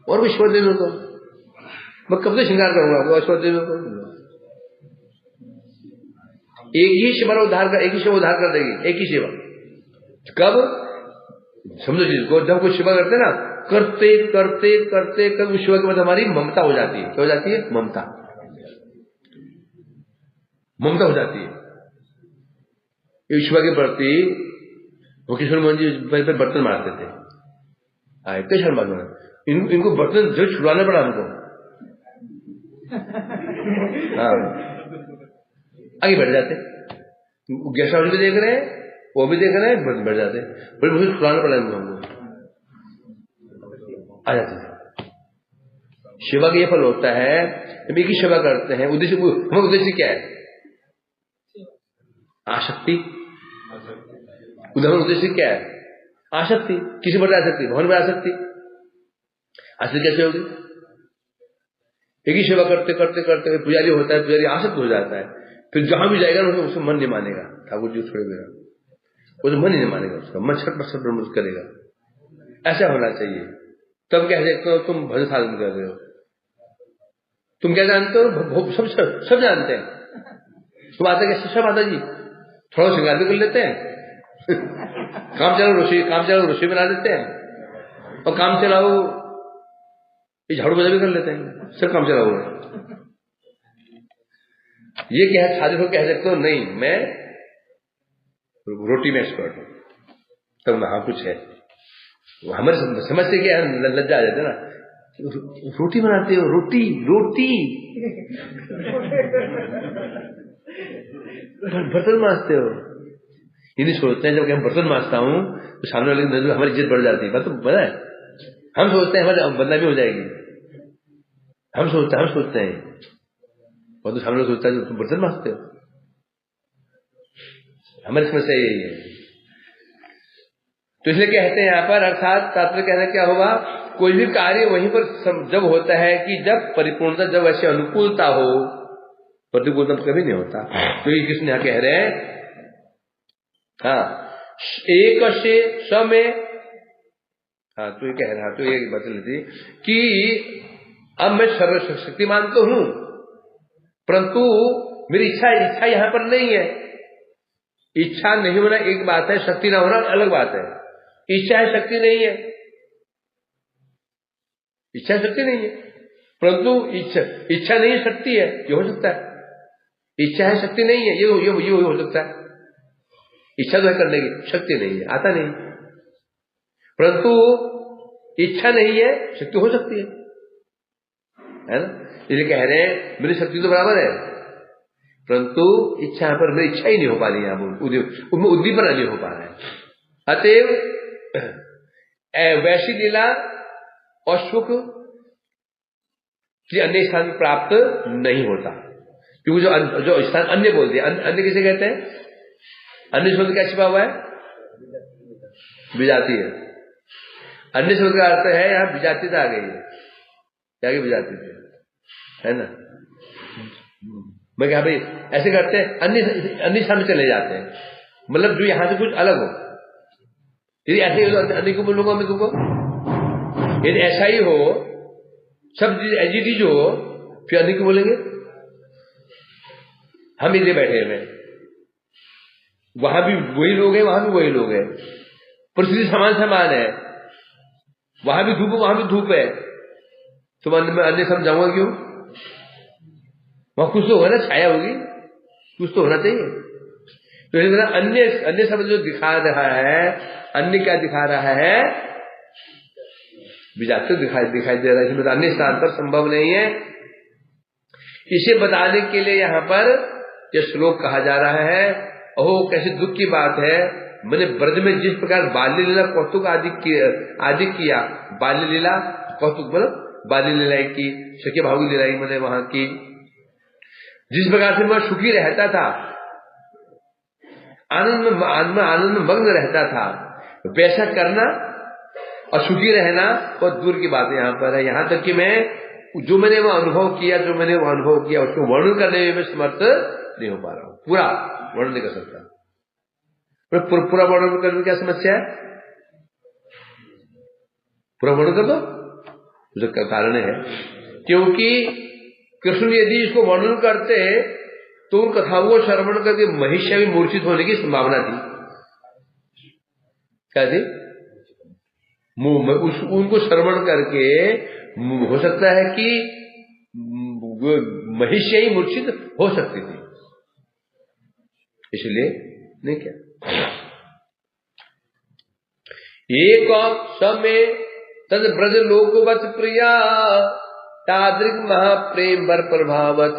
और भी ईश्वर देने को, मैं कब से श्रृंगार करूंगा वो ईश्वर देने को। एक ही सेवा उद्धार कर देगी, एक ही सेवा। कब? समझो जिसको, जब कोई सेवा करते ना, करते करते करते कब उस सेवा के बाद हमारी ममता हो जाती है। क्या हो जाती है? ममता हो जाती है ईश्वर के प्रति। मुकेश्वर मोहन जी पहले बर्तन मारते थे, इतने शर्म बात, इनको बर्तन जो छुड़ाना पड़ा हमको। हाँ आगे बढ़ जाते, गेस्ट हाउस भी देख रहे हैं, वो भी देख रहे हैं, बढ़ जाते, बड़े मुझे छुड़ाना पड़ा हमको, आ जाते। सेवा का ये फल होता है, जब एक ही सेवा करते हैं, उद्देश्य क्या है? आसक्ति। उदाहरण उद्देश्य क्या है? आसक्ति। किसी पर आसक्ति? भवन पर आसक्ति। आसक्ति कैसे होगी? एक ही सेवा करते करते करते पुजारी होता है, पुजारी आसक्त हो जाता है, फिर जहां भी जाएगा ना उसका मन नहीं मानेगा, ठाकुर जी छोड़े मेरा। वो तो मन ही नहीं मानेगा उसका, मन छटपट छटपट करेगा। ऐसा होना चाहिए। तब कह सकते हो तुम भजन साधन कर रहे हो। तुम क्या जानते हो? सब जानते हैं। तुम आते कैसे? सब आता जी, थोड़ा श्रृंगार भी कर लेते हैं काम चलाओ रसोई बना देते हैं, और काम चलाओ ये झाड़ू बजा भी कर लेते हैं, सब काम चलाओ है। ये क्या छात्र को कह सकते हो नहीं मैं रोटी में एक्सपर्ट हूं, तब वहां कुछ है। हमारे समझते क्या लज्जा आ जाते ना, रोटी बनाते हो, रोटी बर्तन मांजते हो। ये नहीं सोचते हैं जब हम बर्तन मांजता हूं तो सामने वाले की नजर हमारी इज्जत बढ़ जाती है। बात तो पता है, हम सोचते हैं हमारी बदनामी हो जाएगी, हम सोचते हैं और तो सामने सोचता है तुम बर्तन मांजते हो। हमारी समस्या यही है। तो इसलिए कहते हैं यहाँ पर, अर्थात तात्पर्य कहना क्या होगा, कोई भी कार्य वहीं पर जब होता है कि जब परिपूर्णता, जब ऐसी अनुकूलता हो, प्रतिकूलता कभी नहीं होता। तो ये किसने यहाँ कह रहे हैं, हाँ एक से समय, हाँ तो ये कह रहा, तो ये बता लेती कि अब मैं सर्वशक्तिमान तो हूं, परंतु मेरी इच्छा यहां पर नहीं है। इच्छा नहीं होना एक बात है, शक्ति ना होना अलग बात है। इच्छा है, शक्ति नहीं है, इच्छा शक्ति नहीं है, परंतु इच्छा नहीं है, शक्ति है, ये हो सकता है। इच्छा है, शक्ति नहीं है, ये हो सकता है। इच्छा तो है करने की, शक्ति नहीं है, आता नहीं, परंतु इच्छा नहीं है, शक्ति हो सकती है ना। इसलिए कह रहे हैं मेरी शक्ति तो बराबर है, परंतु इच्छा पर मेरी इच्छा ही नहीं हो पा रही है, उनमें उद्दीपना नहीं हो पा रहा है। अतएव वैसी लीला और सुख कि अन्य स्थान प्राप्त नहीं होता, क्योंकि जो स्थान अन्य बोल दिया, अन्य किसे कहते हैं? अन्य शब्द क्या छिपा हुआ है? विजातीय। अन्य शब्द का अर्थ है यहाँ विजातीयता आ गई है, क्या की विजातीयता है ना। मैं क्या भाई ऐसे करते हैं, अन्य स्थान में चले जाते हैं, मतलब जो यहां से कुछ अलग हो। यदि ऐसे ही तो अन्य को बोलूंगा मैं तुमको, यदि ऐसा ही हो, सब एजिटी जो हो, फिर अन्य को बोलेंगे। हम इधर बैठे हुए, वहां भी वही लोग हैं, वहां भी वही लोग हैं, परिस्थिति समान है, वहां भी धूप वहां भी धूप है, तो मैं अन्य समझाऊंगा क्यों? वहां कुछ तो होगा ना, छाया होगी, कुछ तो होना चाहिए। तो इस तरह अन्य शब्द जो दिखा रहा है, अन्य क्या दिखा रहा है? विजातीय दिखाई दे रहा है, इसमें अन्य स्थान पर संभव नहीं है। इसे बताने के लिए यहाँ पर यह श्लोक कहा जा रहा है। ओहो कैसी दुख की बात है, मैंने ब्रज में जिस प्रकार बाल्य लीला कौतुक आदि किया, बाल्य लीला कौतुक मतलब बाल्य लीला की, सखे भाव की लीला मैंने वहां की, जिस प्रकार से मैं सुखी रहता था, आनंद मग्न रहता था, वैसा करना और सुखी रहना बहुत दूर की बात यहाँ पर है। यहाँ तक कि मैं जो मैंने वो अनुभव किया, उसको वर्णन करने में समर्थ नहीं हो पा रहा हूं, पूरा वर्णन नहीं कर सकता। पूरा वर्णन करने में क्या समस्या है? पूरा वर्णन कर दो, उसका कारण है क्योंकि कृष्ण यदि इसको वर्णन करते तो उन कथाओं को श्रवण करके महिष्य भी मूर्छित होने की संभावना थी। क्या थी? उनको श्रवण करके हो सकता है कि महिष्य ही मूर्छित हो सकती थी, इसलिए नहीं क्या। एक समय तद ब्रज लोकवत प्रिया तादृक महाप्रेम वर प्रभावत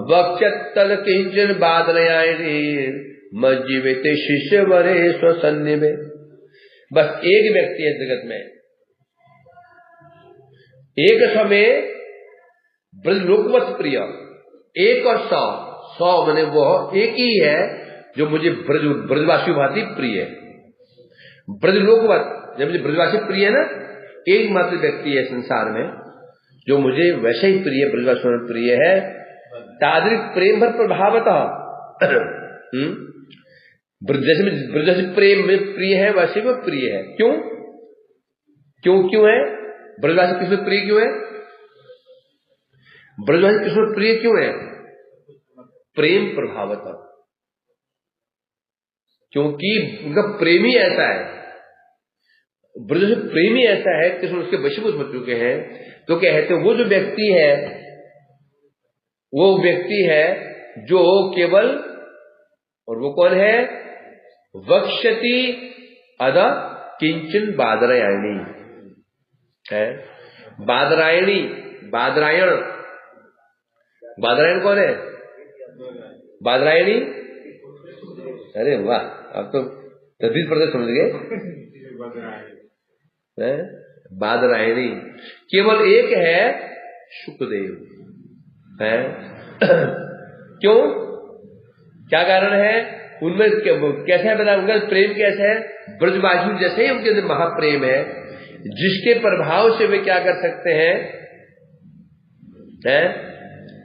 वक्षत तद किंचन बादलयायणी मज्जीवित शिष्य वरे स्वसन्नि में। बस एक व्यक्ति है जगत में, एक समय ब्रज लोकवत प्रिय, एक और 100 मैंने वो एक ही है जो मुझे ब्रजवासी भांति प्रिय है। ब्रजलोकवत जब मुझे ब्रजवासी प्रिय है ना, एकमात्र व्यक्ति है संसार में जो मुझे वैसे ही प्रिय, ब्रजवासी में प्रिय है। तादृक प्रेम भर प्रभावतः जैसे प्रेम में प्रिय है वैसे वो प्रिय है। क्यों क्यों क्यों है? ब्रजवासी कृष्ण प्रिय क्यों है? ब्रजवासी कृष्ण प्रिय क्यों है? प्रेम प्रभावता, क्योंकि उनका प्रेमी ऐसा है, ब्रज प्रेमी ऐसा है, कृष्ण उसके वशीभूत हो चुके हैं। तो कहते हैं वो जो व्यक्ति है वो व्यक्ति है जो केवल, और वो कौन है? वक्ष्यति अद किंचन बादरायणी है। बादरायणी, बादरायण, बादरायण कौन है? बादरायणी, अरे वाह, आप तो 20% समझ गए। बादरायणी केवल एक है, शुकदेव है। क्यों? क्या कारण है? उनमें कैसा है बता, उनका प्रेम कैसा है? ब्रजवासी जैसे ही उनके अंदर महाप्रेम है, जिसके प्रभाव से वे क्या कर सकते हैं?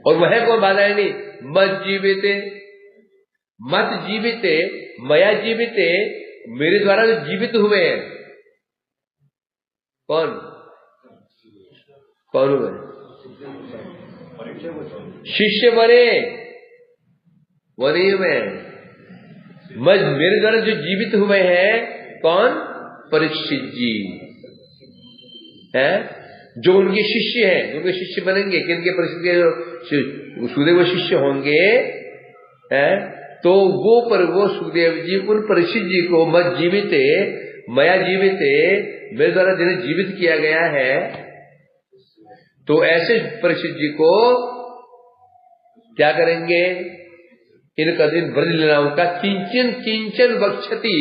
और वह कौन? बादरायणी, मत जीविते, मत जीविते, मया जीविते, मेरे द्वारा जो जीवित हुए हैं। कौन कौन हुए? शिष्य बने, वही में मेरे द्वारा जो जीवित हुए हैं। कौन? परीक्षित जी है, जो उनके शिष्य हैं, उनके शिष्य बनेंगे। किनके? परीक्षित के सुदेव शिष्य होंगे है। तो वो सुखदेव जी उन परीक्षित जी को मत जीविते, मया जीविते, मेरे द्वारा जिन्हें जीवित किया गया है, तो ऐसे परीक्षित जी को क्या करेंगे? इनका दिन ब्रज लीलाओं का किंचन किंचन वक्षति,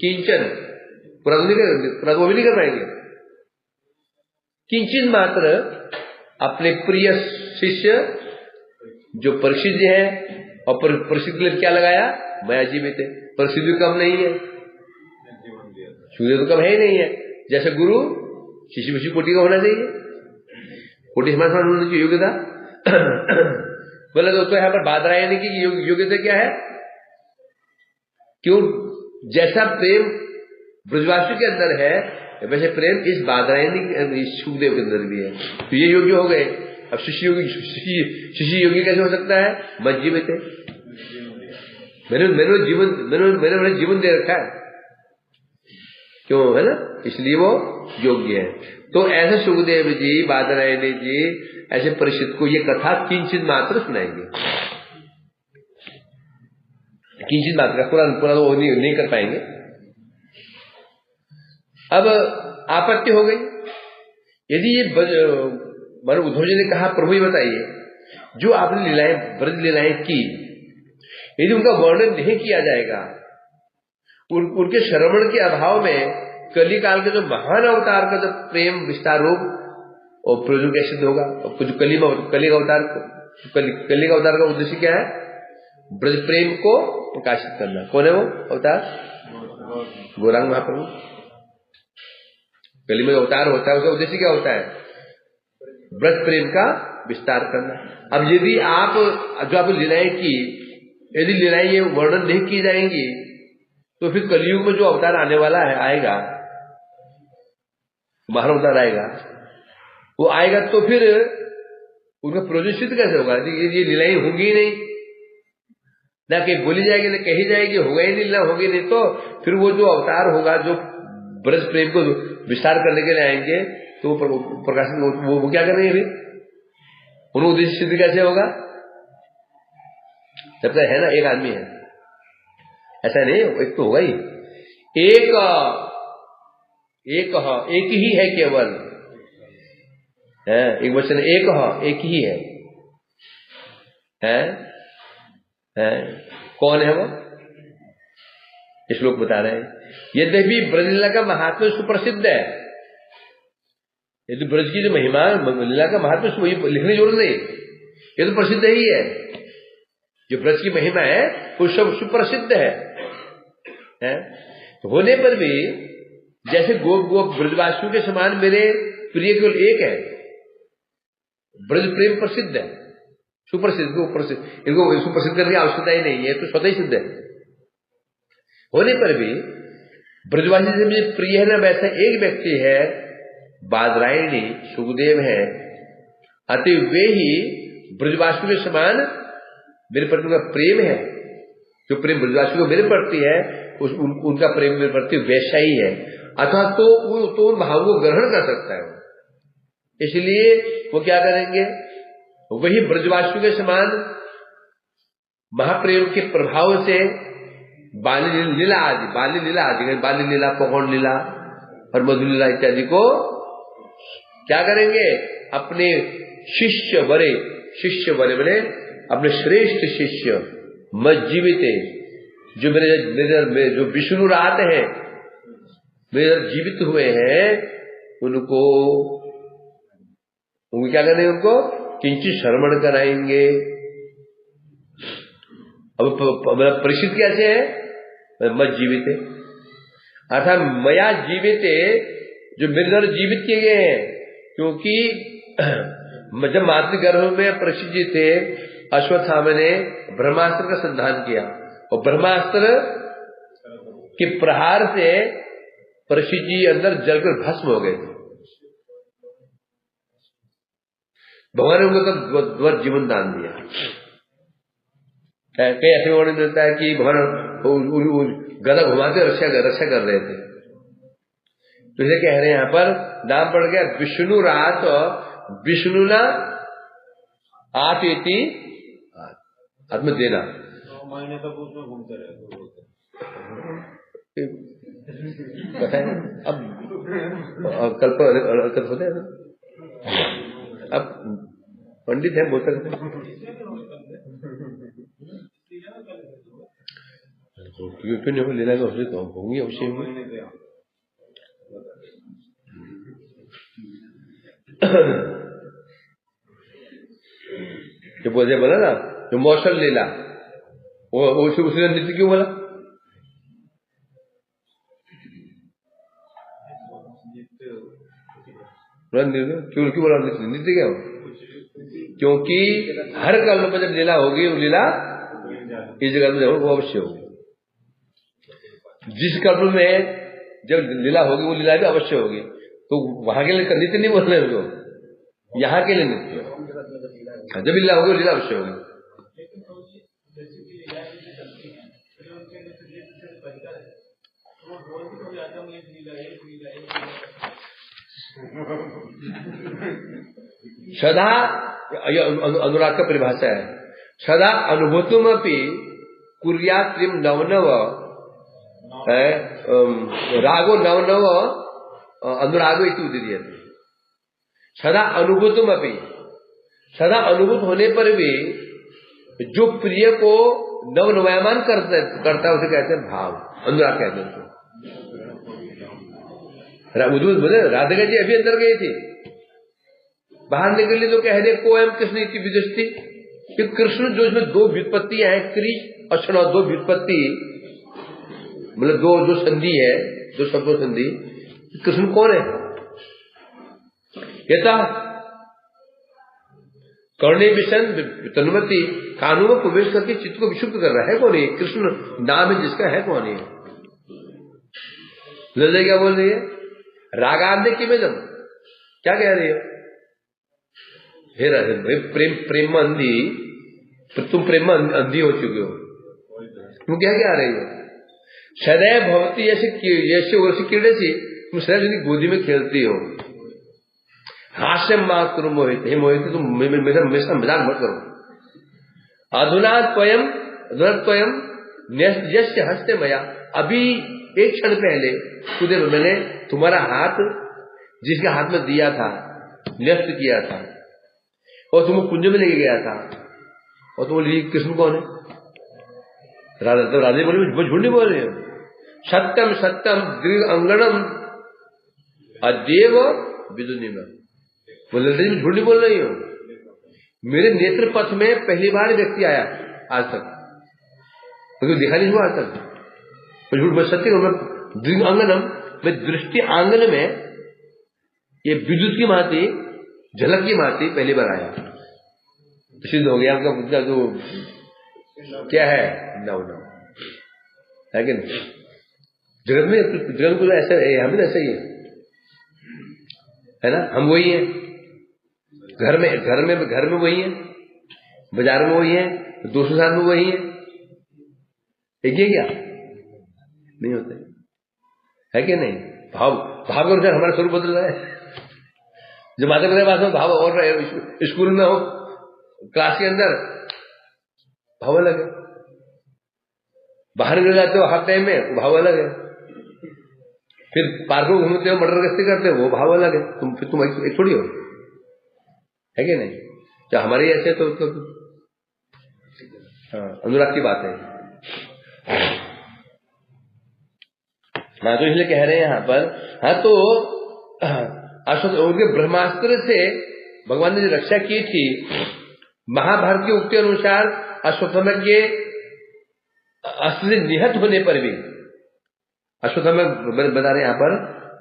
किंचन पूरा भी नहीं कर पाएंगे। किंचन मात्र अपने प्रिय शिष्य जो परीक्षित है, और प्रसिद्ध के लिए क्या लगाया? मया जीवित है। प्रसिद्ध कम नहीं है, सूर्य तो कम है ही नहीं है। जैसे गुरु शिष्य विषय कोटि का होना चाहिए, कोटि हमारे होने की योग्यता। बोले दोस्तों यहाँ पर बादरायणी की योग्यता क्या है? क्यों? जैसा प्रेम ब्रजवासी के अंदर है, वैसे प्रेम इस बादरायणी सुखदेव के अंदर भी है। तो ये योग्य हो गए। अब शिष्य योगी कैसे हो सकता है? मत जीवित है, मैंने जीवन दे रखा है, क्यों है ना, इसलिए वो योग्य है। तो ऐसे सुखदेव जी, बादरायणी जी ऐसे परिषद को ये कथा किंचित मात्र सुनाएंगे। किंचित मात्र का पूरा वो नहीं कर पाएंगे। अब आपत्ति हो गई, यदि ये उद्धव जी ने कहा प्रभु ये बताइए, जो आपने लीलाएं ब्रज लीलाएं की, यदि उनका वर्णन नहीं किया जाएगा, उनके श्रवण के अभाव में कली काल के जो महान अवतार का जो प्रेम विस्तार रूप और प्रयोजन कैसे होगा? और कुछ कली का अवतार का उद्देश्य क्या है? ब्रज प्रेम को प्रकाशित करना। कौन है वो अवतार? गौरांग महाप्रभु। कली में अवतार होता है, उसका उद्देश्य क्या होता है? ब्रज प्रेम का विस्तार करना। अब यदि आप जो आप लीलाएं की, यदि लीलाएं ये वर्णन नहीं की जाएंगी, तो फिर कलयुग में जो अवतार आने वाला है, आएगा महान अवतार आएगा, वो आएगा तो फिर उनका प्रयोजन सिद्ध कैसे होगा? ये लीलाएं होंगी ही नहीं, ना कहीं बोली जाएगी ना कही जाएगी, होगा ही नहीं, ना होगी नहीं, तो फिर वो जो अवतार होगा जो ब्रज प्रेम को विस्तार करने के लिए आएंगे, तो प्रकाशन वो क्या करेंगे? फिर उनका उद्देश्य सिद्ध कैसे होगा? जब तक है ना एक आदमी है, ऐसा नहीं, एक तो होगा ही, एक ही है केवल है, एक वचन एक ही है? कौन है वो? श्लोक बता रहे हैं। यद्यपि ब्रज लीला का महात्म्य सुप्रसिद्ध है, यदि ब्रज की जो महिमा लीला का महात्म्य लिखने की जरूरत नहीं, ये तो प्रसिद्ध ही है। जो ब्रज की महिमा है वो सब सुप्रसिद्ध है? होने पर भी जैसे गोप ब्रजवासियों के समान मेरे प्रिय केवल एक है, ब्रज प्रेम प्रसिद्ध है, सुप्रसिद्ध, इनको सुप्रसिद्ध करने की आवश्यकता ही नहीं है, तो स्वतः ही सिद्ध है। होने पर भी ब्रजवासी से मुझे प्रिय है ना, वैसा एक व्यक्ति है बादरायणी सुखदेव है, अतः वे ही ब्रजवासी के समान मेरे प्रति उनका प्रेम है। जो प्रेम ब्रजवासी को मेरे प्रति है उनका प्रेम मेरे प्रति वैसा ही है, अथवा तो उन भावों को ग्रहण कर सकता है। इसलिए वो क्या करेंगे, वही ब्रजवासियों के समान महाप्रेम के प्रभाव से बाली लीला आदि पकौड़ लीला और मधुर लीला इत्यादि को क्या करेंगे, अपने शिष्य बड़े बने अपने श्रेष्ठ शिष्य मज्जीवित जो मेरे जो विष्णु रात हैं, मेरे जीवित हुए हैं, उनको क्या करेंगे, उनको किंचित श्रवण कराएंगे। अब परिचित कैसे है, मत जीवित अर्थात मया जीवित, जो मेरे द्वारा जीवित किए गए हैं। क्योंकि जब मातृगर्भ में परीक्षित जी थे, अश्वत्थामा ने ब्रह्मास्त्र का संधान किया और ब्रह्मास्त्र के प्रहार से परीक्षित जी अंदर जलकर भस्म हो गए थे। भगवान ने उनको तो जीवन दान दिया। कई ऐसे वर्णन मिलता है कि भगवान गदा घुमाते रक्षा कर रहे थे। तो इसे कह रहे हैं यहाँ पर नाम पड़ गया विष्णु रात, विष्णुना आती आत्म देना। 9 महीने तक उसमें घूमते रहे पता है। अब कल्प हरकत होते हैं, अब पंडित है बोल सकते क्यों नहीं लेना तो होंगी अवश्य। जो बोले बोला ना, जो मौसल लीला वो उसने नृत्य क्यों बोला, क्यों बोला नृत्य क्या हो? क्योंकि हर कल्प पर जब लीला होगी, वो लीला इस जगह में वो अवश्य होगी। जिस कल्प में जब लीला होगी वो लीला भी अवश्य होगी। तो वहां के लिए नृत्य नहीं बोल रहे हैं, यहाँ के लिए नृत्य। जब लीला होगी लीला अवश्य होगी। सदा अनुराग का परिभाषा है, सदा अनुभूतुम अपि कुर्यात्रिम नवनव रागो नवनव अनुरागो इति उदीर्यते। सदा अनुभूतुम अपि, सदा अनुभूत होने पर भी जो प्रिय को नवनवयमान करता है उसे कहते हैं भाव, अनुराग कहते हैं। बोले राधिका जी अभी अंदर गई थी, बाहर निकली तो कह दे को एम कृष्ण इति विदुषति, कि कृष्ण जो इसमें 2 व्युत्पत्तियां हैं, क्रिश और क्षण, 2 व्युत्पत्ति मतलब दो संधि है, 2 शब्दों संधि। कृष्ण कौन है? यथा कर्णे विषण तनुमति, कानों में प्रवेश करके चित्त को विशुद्ध कर रहा है कौन है? कृष्ण नाम है जिसका, है कौन है? लज्जा क्या बोल रही है? रागांधे किमेदम, क्या कह रही हो? हे राधे प्रेम अंधी, तुम प्रेम अंधी हो चुके हो, तुम क्या कह रही हो? सदैव भवती ऐसे वर्ष कीड़े से तुम सदैव गोदी में खेलती हो। हास्य मात करो मोहित, हे मोहित तुम मेरा मजाक मत करो। अधुना त्वयम यस्य हस्ते मया, अभी एक क्षण पहले खुदे मैंने तुम्हारा हाथ जिसके हाथ में दिया था, न्यस्त किया था और तुमको कुंज में लेके गया था, और तुम बोली कृष्ण कौन है? राधा तो राधे बोली वो झूठ नहीं बोल रहे हो। सत्यम सत्यम दृढ़ अंगणम अदेव विदुनिमा, बोले मैं झूठ नहीं बोल रही हूँ। मेरे नेत्र पथ में पहली बार व्यक्ति आया आज तक, मुझे दिखा नहीं हुआ आज तक। मैं झूठ बोल सत्य हूँ। मैं दृढ़ अंगनम, मैं दृष्टि आंगन में ये विद्युत की भांति, झलक की भांति पहली बार आया। सिद्ध हो गया आपका जो क्या है, नव है कि नहीं? जगत में कुछ ऐसा है, हम भी ऐसा ही है ना, हम वही हैं, घर में वही हैं, बाजार में वही हैं, दोस्तों साथ में वही हैं, एक ही क्या नहीं होते है कि नहीं? भाव के अनुसार हमारा स्वरूप बदल रहा है। जो माता पिता के पास में भाव और स्कूल में हो, क्लास के अंदर भाव अलग है, बाहर निकल जाते हो हाफ टाइम में वो भाव अलग है, फिर पार्क में घूमते हो, मटर गश्ती करते हो, वो भाव अलग है। तुम एक थोड़ी हो, है कि नहीं? क्या हमारे ऐसे तो अनुराग की बात है। हाँ, तो इसलिए कह रहे हैं यहां पर, हाँ तो उनके ब्रह्मास्त्र से भगवान ने जो रक्षा की थी, महाभारत की उक्ति अनुसार अश्वत्थामा के अस्त्र से निहत होने पर भी, अश्वत्थामा बता रहे यहां पर,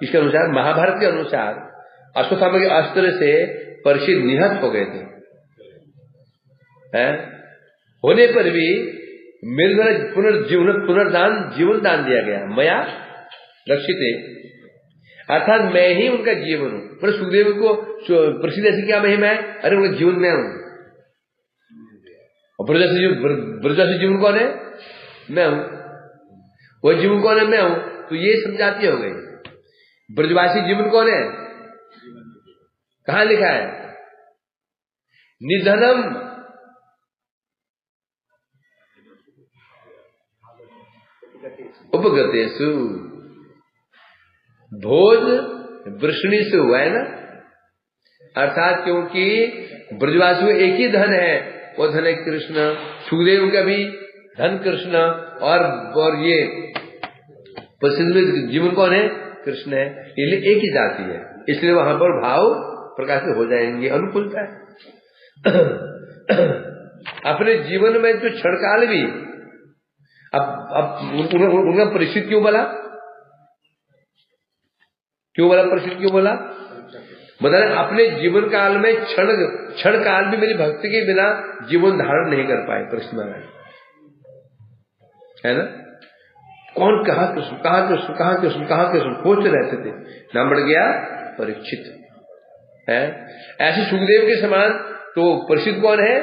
इसके अनुसार महाभारत के अनुसार अश्वत्थामा के अस्त्र से परीक्षित निहत हो गए थे, होने पर भी मेरे द्वारा जीवन दान दिया गया, मया रक्षित है, अर्थात मैं ही उनका जीवन हूं। पर सुखदेव को प्रसिद्ध ऐसी क्या महिमा है? अरे उनका जीवन मैं हूं। और ब्रजवासी जीवन कौन है? मैं हूं। वो जीवन कौन है? मैं हूं। तो ये समझाती हो गई। ब्रजवासी जीवन कौन है? कहां लिखा है? निधनम उपगतेषु भोज वृष्णि से हुआ है ना, अर्थात क्योंकि ब्रजवासी एक ही धन है, वो धन है कृष्ण। सुखदेव का भी धन कृष्ण, और ये प्रसिद्ध जीवन कौन है? कृष्ण है। इसलिए एक ही जाति है, इसलिए वहां पर भाव प्रकाशित हो जाएंगे, अनुकूलता है। अपने जीवन में जो क्षणकाल भी, अब उनका परिचित क्यों बोला? परिचित क्यों बोला? बता रहे अपने जीवन काल में क्षण काल भी मेरी भक्ति के बिना जीवन धारण नहीं कर पाए कृष्ण महाराज, है ना। कौन कहा कृष्ण खोजते रहते थे, नाम बढ़ गया परीक्षित है। ऐसे सुखदेव के समान तो परिचित कौन है?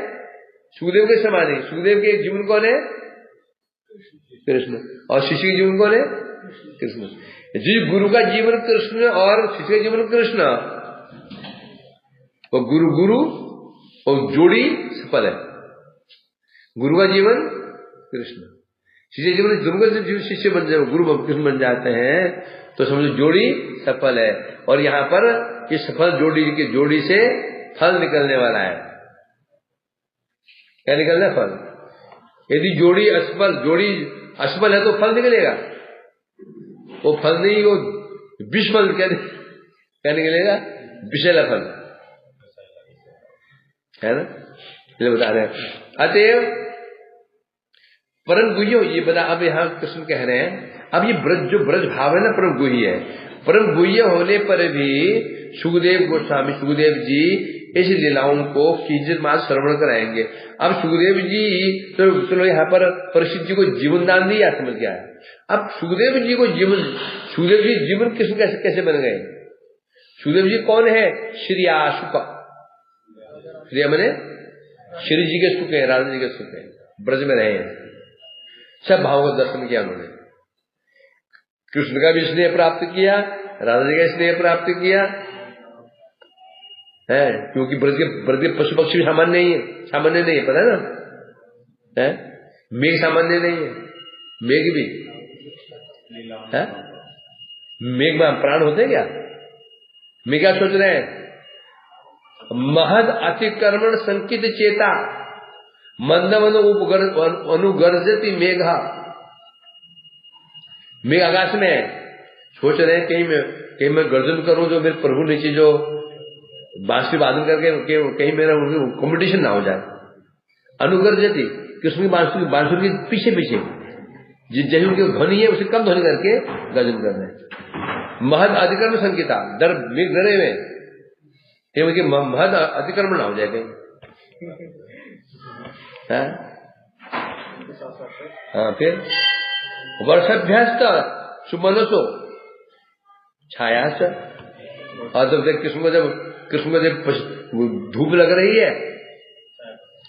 सुखदेव के समान ही, सुखदेव के जीवन कौन है? कृष्ण। और शिष्य के जीवन कौन है? कृष्ण। जी गुरु का जीवन कृष्ण और शिष्य का जीवन कृष्ण, और गुरु और जोड़ी सफल है। गुरु का जीवन कृष्ण, शिष्य जीवन, दोनों का शिष्य बन जाए, गुरु कृष्ण बन जाते हैं, तो समझो जोड़ी सफल है। और यहाँ पर ये सफल जोड़ी से फल निकलने वाला है। क्या निकलना है? फल। यदि जोड़ी असफल है तो फल निकलेगा, वो फल नहीं, वो विषफल। क्या निकलेगा? विषैला फल, है ना। ये बता रहे हैं। अतएव परम गुह्य, ये बता, अब यहाँ कृष्ण कह रहे हैं, अब ये ब्रज भाव है ना, परम गुह्य है। परम गुह्य होने पर भी सुखदेव गोस्वामी, सुखदेव जी इस लीलाओं को कीजित मास श्रवण कराएंगे। अब सुखदेव जी तो चलो यहाँ पर परिषद जी को जीवन दान दिया, समझ गया। अब सुखदेव जी जीवन कृष्ण कैसे बन गए? सुखदेव जी कौन है? श्रिया सुख, श्रिया मैंने श्री जी के सुख है, राधा जी के सुख है, ब्रज में रहे हैं, सब भावों का दर्शन किया उन्होंने। कृष्ण का भी स्नेह प्राप्त किया, राधा जी का स्नेह प्राप्त किया है, क्योंकि ब्रज के पशु पक्षी भी सामान्य नहीं है, पता है ना, मेघ सामान्य नहीं है, मेघ भी है, मेघ में प्राण होते क्या? मैं क्या सोच रहे हैं? महद अतिक्रमण संकित चेता मंदमन अनुगर्जति मेघा। मेघ आकाश में है, सोच रहे हैं कहीं मैं गर्जन करूं, जो मेरे प्रभु नीचे जो बांसुरी वादन करके कहीं मेरा कॉम्पिटिशन ना हो जाए। अनुगर्जति, कृष्ण की बांसुरी के पीछे जैसे उनकी ध्वनि है उसे कम ध्वनि करके गर्जन कर रहे हैं। महद अधिकरण संकेता, डर मेघ डरे हुए कहीं उनके महद अतिक्रमण ना हो जाए कहीं। हाँ, फिर वर्षाभ्यस्त सुमनसो छाया से। और जब कृष्ण को जब धूप लग रही है,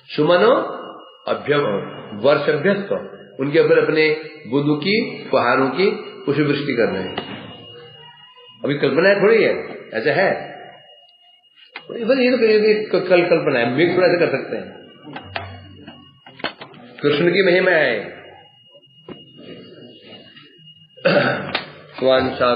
सुमनो अभ्यम वर्ष अभ्यस्त, उनके ऊपर अपने बुद्ध की पहाड़ों की पुष्पवृष्टि कर रहे हैं। अभी कल्पना थोड़ी है, ऐसा है ये तो कल कल्पना है, मिक्स थोड़ा ऐसे कर सकते हैं। कृष्ण की महिमा है। स्वांशा